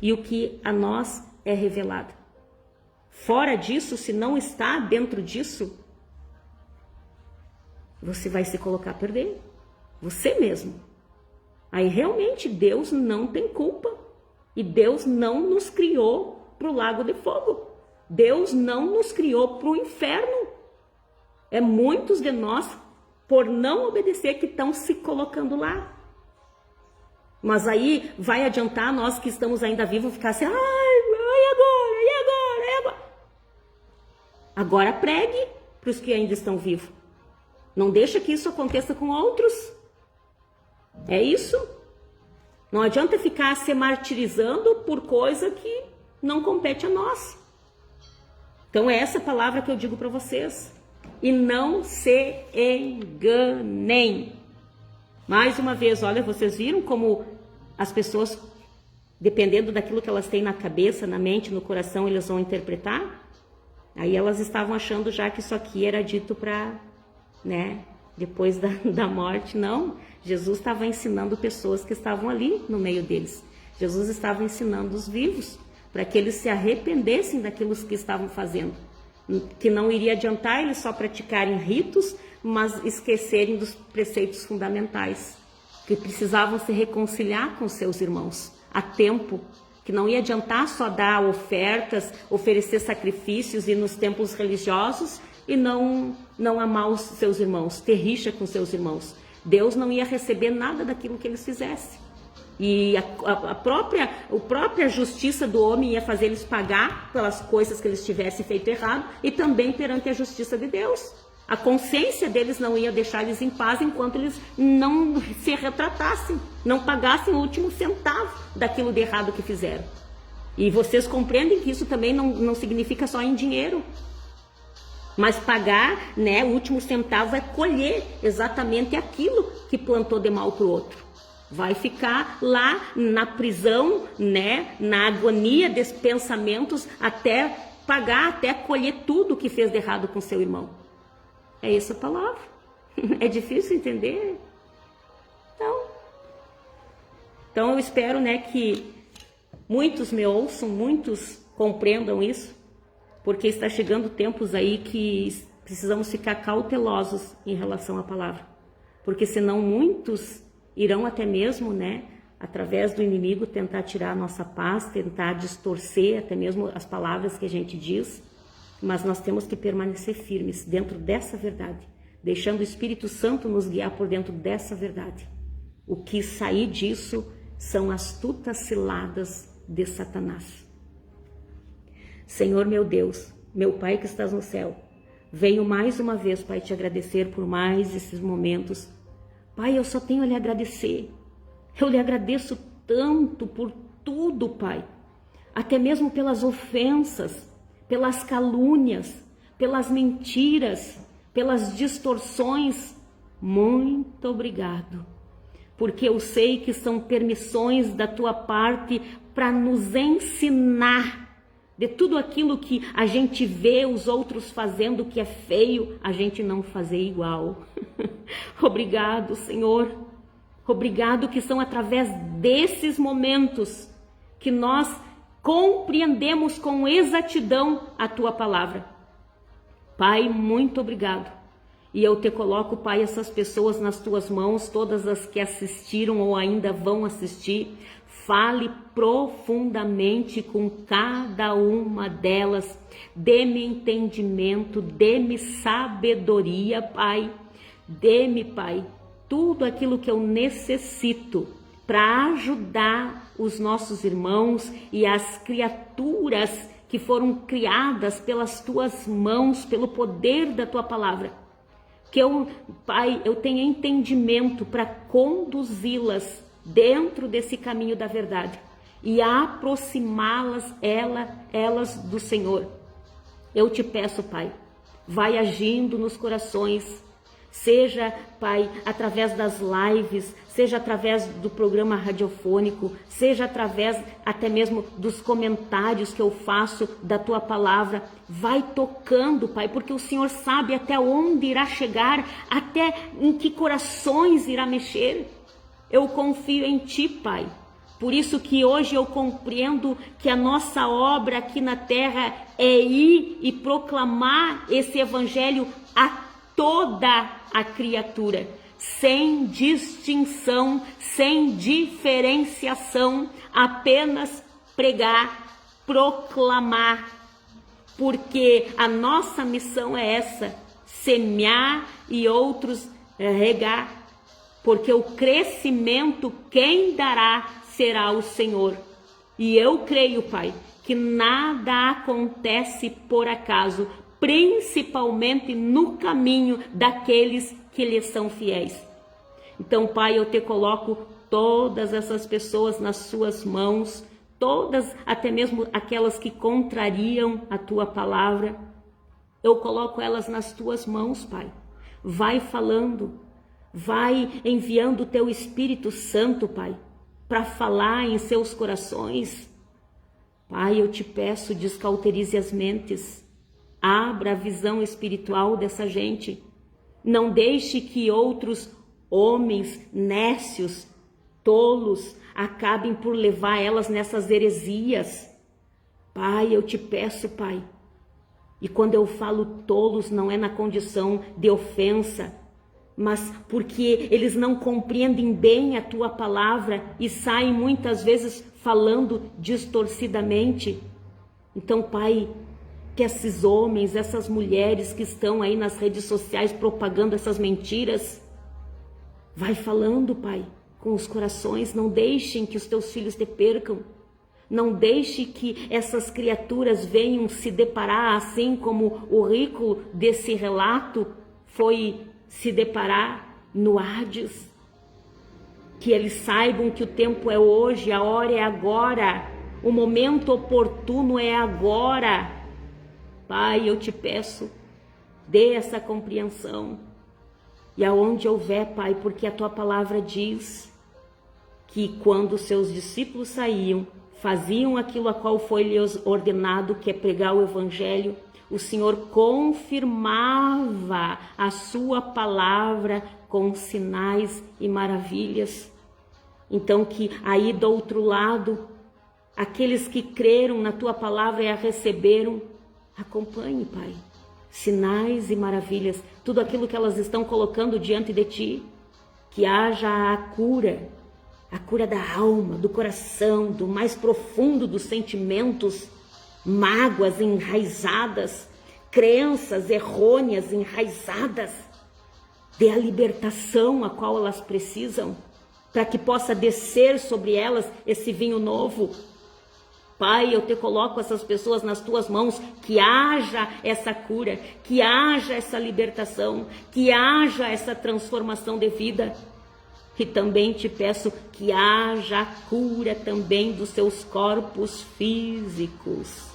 e o que a nós é revelado. Fora disso, se não está dentro disso, você vai se colocar a perder. Você mesmo. Aí realmente Deus não tem culpa. E Deus não nos criou para o lago de fogo. Deus não nos criou para o inferno. É muitos de nós, por não obedecer, que estão se colocando lá. Mas aí vai adiantar nós que estamos ainda vivos ficar assim, ai, e agora? Agora pregue para os que ainda estão vivos. Não deixa que isso aconteça com outros. É isso. Não adianta ficar se martirizando por coisa que não compete a nós. Então é essa palavra que eu digo para vocês. E não se enganem. Mais uma vez, olha, vocês viram como as pessoas, dependendo daquilo que elas têm na cabeça, na mente, no coração, elas vão interpretar? Aí elas estavam achando já que isso aqui era dito para, né, depois da morte. Não, Jesus estava ensinando pessoas que estavam ali no meio deles. Jesus estava ensinando os vivos para que eles se arrependessem daquilo que estavam fazendo. Que não iria adiantar eles só praticarem ritos, mas esquecerem dos preceitos fundamentais. Que precisavam se reconciliar com seus irmãos a tempo. Que não ia adiantar só dar ofertas, oferecer sacrifícios, ir nos templos religiosos e não amar os seus irmãos, ter rixa com seus irmãos. Deus não ia receber nada daquilo que eles fizessem. E a própria justiça do homem ia fazer eles pagar pelas coisas que eles tivessem feito errado e também perante a justiça de Deus. A consciência deles não ia deixar eles em paz enquanto eles não se retratassem, não pagassem o último centavo daquilo de errado que fizeram. E vocês compreendem que isso também não significa só em dinheiro. Mas pagar, né, o último centavo é colher exatamente aquilo que plantou de mal para o outro. Vai ficar lá na prisão, né, na agonia desses pensamentos, até pagar, até colher tudo que fez de errado com seu irmão. É essa a palavra. É difícil entender? Então eu espero, né, que muitos me ouçam, muitos compreendam isso, porque está chegando tempos aí que precisamos ficar cautelosos em relação à palavra, porque senão muitos irão até mesmo, né, através do inimigo, tentar tirar a nossa paz, tentar distorcer até mesmo as palavras que a gente diz, mas nós temos que permanecer firmes dentro dessa verdade, deixando o Espírito Santo nos guiar por dentro dessa verdade. O que sair disso são astutas ciladas de Satanás. Senhor meu Deus, meu Pai que estás no céu, venho mais uma vez, Pai, te agradecer por mais esses momentos. Pai, eu só tenho a lhe agradecer. Eu lhe agradeço tanto por tudo, Pai. Até mesmo pelas ofensas, pelas calúnias, pelas mentiras, pelas distorções. Muito obrigado. Porque eu sei que são permissões da tua parte para nos ensinar de tudo aquilo que a gente vê os outros fazendo que é feio, a gente não fazer igual. Obrigado, Senhor. Obrigado que são através desses momentos que nós compreendemos com exatidão a tua palavra. Pai, muito obrigado. E eu te coloco, Pai, essas pessoas nas tuas mãos, todas as que assistiram ou ainda vão assistir. Fale profundamente com cada uma delas. Dê-me entendimento, dê-me sabedoria, Pai. Dê-me, Pai, tudo aquilo que eu necessito para ajudar os nossos irmãos e as criaturas que foram criadas pelas tuas mãos, pelo poder da tua palavra. Que eu, Pai, eu tenha entendimento para conduzi-las dentro desse caminho da verdade e aproximá-las, elas do Senhor. Eu te peço, Pai, vai agindo nos corações, seja, Pai, através das lives, seja através do programa radiofônico, seja através até mesmo dos comentários que eu faço da tua palavra. Vai tocando, Pai, porque o Senhor sabe até onde irá chegar, até em que corações irá mexer. Eu confio em Ti, Pai. Por isso que hoje eu compreendo que a nossa obra aqui na terra é ir e proclamar esse evangelho a toda a criatura, sem distinção, sem diferenciação, apenas pregar, proclamar, porque a nossa missão é essa, semear e outros regar, porque o crescimento quem dará será o Senhor. E eu creio, Pai, que nada acontece por acaso, principalmente no caminho daqueles que lhe são fiéis. Então, Pai, eu te coloco todas essas pessoas nas suas mãos, todas, até mesmo aquelas que contrariam a tua palavra, eu coloco elas nas tuas mãos, Pai. Vai falando, vai enviando o teu Espírito Santo, Pai, para falar em seus corações. Pai, eu te peço, descauterize as mentes, abra a visão espiritual dessa gente. Não deixe que outros homens nécios, tolos, acabem por levar elas nessas heresias. Pai, eu te peço, Pai. E quando eu falo tolos, não é na condição de ofensa, mas porque eles não compreendem bem a tua palavra e saem muitas vezes falando distorcidamente. Então, Pai, que esses homens, essas mulheres que estão aí nas redes sociais propagando essas mentiras, vai falando, Pai, com os corações. Não deixem que os teus filhos te percam. Não deixe que essas criaturas venham se deparar, assim como o rico desse relato foi se deparar no Hades. Que eles saibam que o tempo é hoje, a hora é agora, o momento oportuno é agora. Pai, eu te peço, dê essa compreensão. E aonde houver, Pai, porque a tua palavra diz que quando os seus discípulos saíam, faziam aquilo a qual foi lhes ordenado, que é pregar o evangelho, o Senhor confirmava a sua palavra com sinais e maravilhas. Então que aí do outro lado, aqueles que creram na tua palavra e a receberam, acompanhe, Pai, sinais e maravilhas, tudo aquilo que elas estão colocando diante de ti, que haja a cura da alma, do coração, do mais profundo dos sentimentos, mágoas enraizadas, crenças errôneas enraizadas, dê a libertação a qual elas precisam, para que possa descer sobre elas esse vinho novo. Pai, eu te coloco essas pessoas nas tuas mãos, que haja essa cura, que haja essa libertação, que haja essa transformação de vida. E também te peço que haja a cura também dos seus corpos físicos.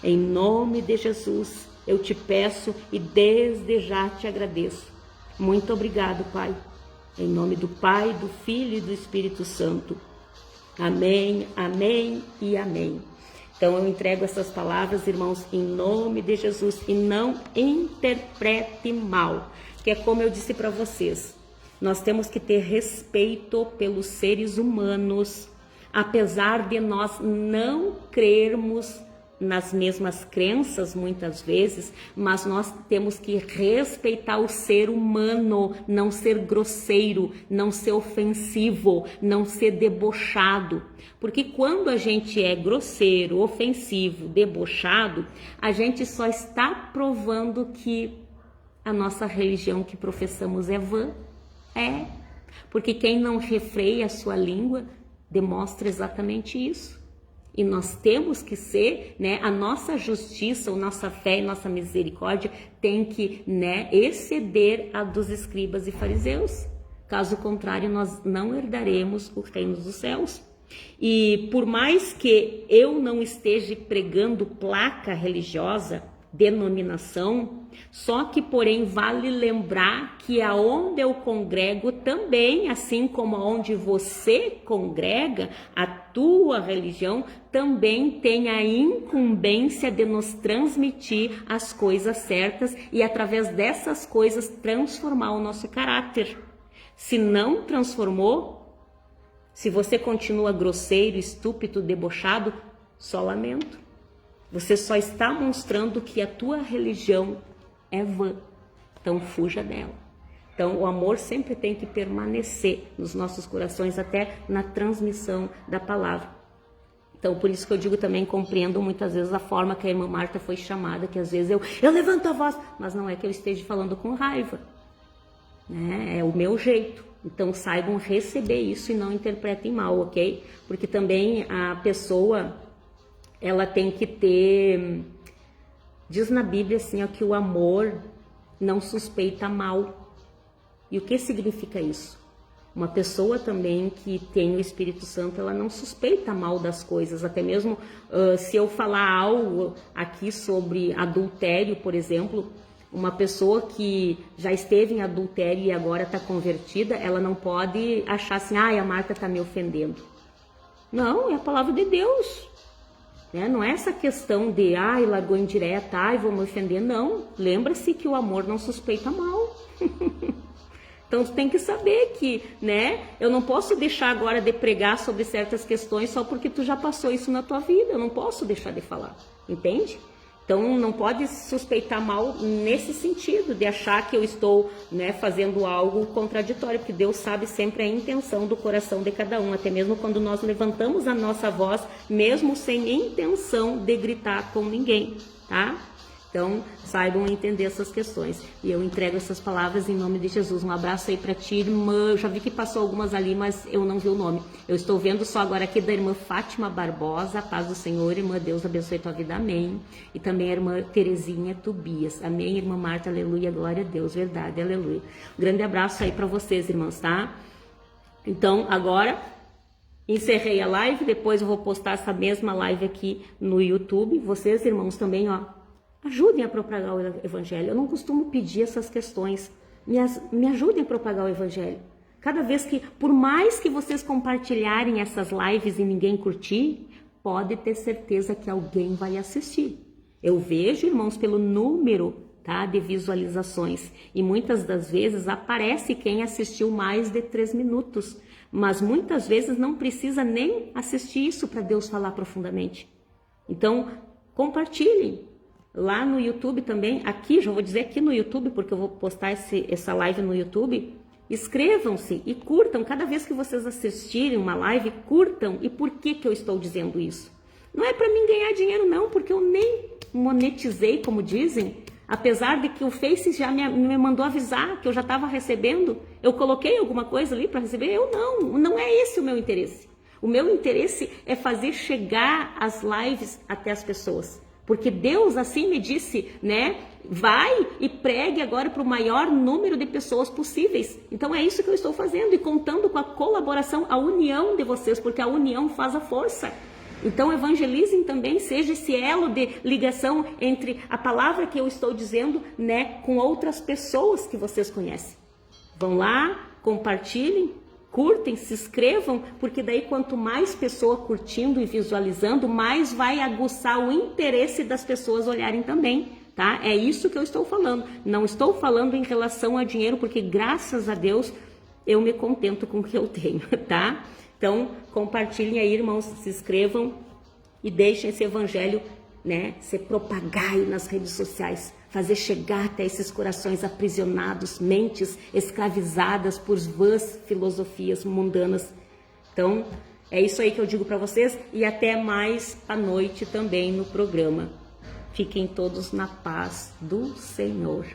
Em nome de Jesus, eu te peço e desde já te agradeço. Muito obrigado, Pai. Em nome do Pai, do Filho e do Espírito Santo. Amém, amém e amém. Então eu entrego essas palavras, irmãos, em nome de Jesus, e não interprete mal, que é como eu disse para vocês, nós temos que ter respeito pelos seres humanos, apesar de nós não crermos nas mesmas crenças muitas vezes, mas nós temos que respeitar o ser humano, não ser grosseiro, não ser ofensivo, não ser debochado. Porque quando a gente é grosseiro, ofensivo, debochado, a gente só está provando que a nossa religião que professamos é vã. Porque quem não refreia a sua língua demonstra exatamente isso. E nós temos que ser, a nossa justiça, a nossa fé e nossa misericórdia tem que, exceder a dos escribas e fariseus. Caso contrário, nós não herdaremos o reino dos céus. E por mais que eu não esteja pregando placa religiosa, denominação, só que porém vale lembrar que aonde eu congrego também, assim como aonde você congrega, a tua religião também tem a incumbência de nos transmitir as coisas certas e através dessas coisas transformar o nosso caráter. Se não transformou, se você continua grosseiro, estúpido, debochado, só lamento. Você só está mostrando que a tua religião é vã. Então fuja dela. Então o amor sempre tem que permanecer nos nossos corações até na transmissão da palavra. Então por isso que eu digo também, compreendo muitas vezes a forma que a irmã Marta foi chamada, que às vezes eu levanto a voz, mas não é que eu esteja falando com raiva. É o meu jeito. Então saibam receber isso e não interpretem mal, ok? Porque também a pessoa, ela tem que ter, diz na Bíblia assim, que o amor não suspeita mal. E o que significa isso? Uma pessoa também que tem o Espírito Santo, ela não suspeita mal das coisas, até mesmo se eu falar algo aqui sobre adultério, por exemplo, uma pessoa que já esteve em adultério e agora está convertida, ela não pode achar assim, a Marta está me ofendendo. Não, é a palavra de Deus. Não é essa questão de, largou indireta, vou me ofender, não. Lembra-se que o amor não suspeita mal. Então, tu tem que saber que, eu não posso deixar agora de pregar sobre certas questões só porque tu já passou isso na tua vida. Eu não posso deixar de falar, entende? Então, não pode suspeitar mal nesse sentido, de achar que eu estou fazendo algo contraditório, porque Deus sabe sempre a intenção do coração de cada um, até mesmo quando nós levantamos a nossa voz, mesmo sem intenção de gritar com ninguém, tá? Então, saibam entender essas questões. E eu entrego essas palavras em nome de Jesus. Um abraço aí para ti, irmã. Eu já vi que passou algumas ali, mas eu não vi o nome. Eu estou vendo só agora aqui da irmã Fátima Barbosa. Paz do Senhor, irmã. Deus abençoe tua vida. Amém. E também a irmã Terezinha Tobias. Amém, irmã Marta. Aleluia. Glória a Deus. Verdade. Aleluia. Um grande abraço aí para vocês, irmãos, tá? Então, agora encerrei a live. Depois eu vou postar essa mesma live aqui no YouTube. Vocês, irmãos, também, ajudem a propagar o Evangelho. Eu não costumo pedir essas questões. Me ajudem a propagar o Evangelho. Cada vez que, por mais que vocês compartilharem essas lives e ninguém curtir, pode ter certeza que alguém vai assistir. Eu vejo, irmãos, pelo número tá? De visualizações. E muitas das vezes aparece quem assistiu mais de 3 minutos. Mas muitas vezes não precisa nem assistir isso para Deus falar profundamente. Então, compartilhem. Lá no YouTube também, aqui, já vou dizer aqui no YouTube, porque eu vou postar essa live no YouTube. Inscrevam-se e curtam. Cada vez que vocês assistirem uma live, curtam. E por que eu estou dizendo isso? Não é para mim ganhar dinheiro não, porque eu nem monetizei, como dizem. Apesar de que o Face já me mandou avisar que eu já estava recebendo. Eu coloquei alguma coisa ali para receber? Eu não é esse o meu interesse. O meu interesse é fazer chegar as lives até as pessoas. Porque Deus assim me disse, né? Vai e pregue agora para o maior número de pessoas possíveis. Então é isso que eu estou fazendo e contando com a colaboração, a união de vocês, porque a união faz a força. Então evangelizem também, seja esse elo de ligação entre a palavra que eu estou dizendo, né, com outras pessoas que vocês conhecem. Vão lá, compartilhem, curtem, se inscrevam, porque daí quanto mais pessoa curtindo e visualizando, mais vai aguçar o interesse das pessoas olharem também, tá? É isso que eu estou falando. Não estou falando em relação a dinheiro, porque graças a Deus eu me contento com o que eu tenho, tá? Então, compartilhem aí, irmãos, se inscrevam e deixem esse evangelho, né, se propagar aí nas redes sociais, fazer chegar até esses corações aprisionados, mentes escravizadas por vãs filosofias mundanas. Então, é isso aí que eu digo para vocês e até mais à noite também no programa. Fiquem todos na paz do Senhor.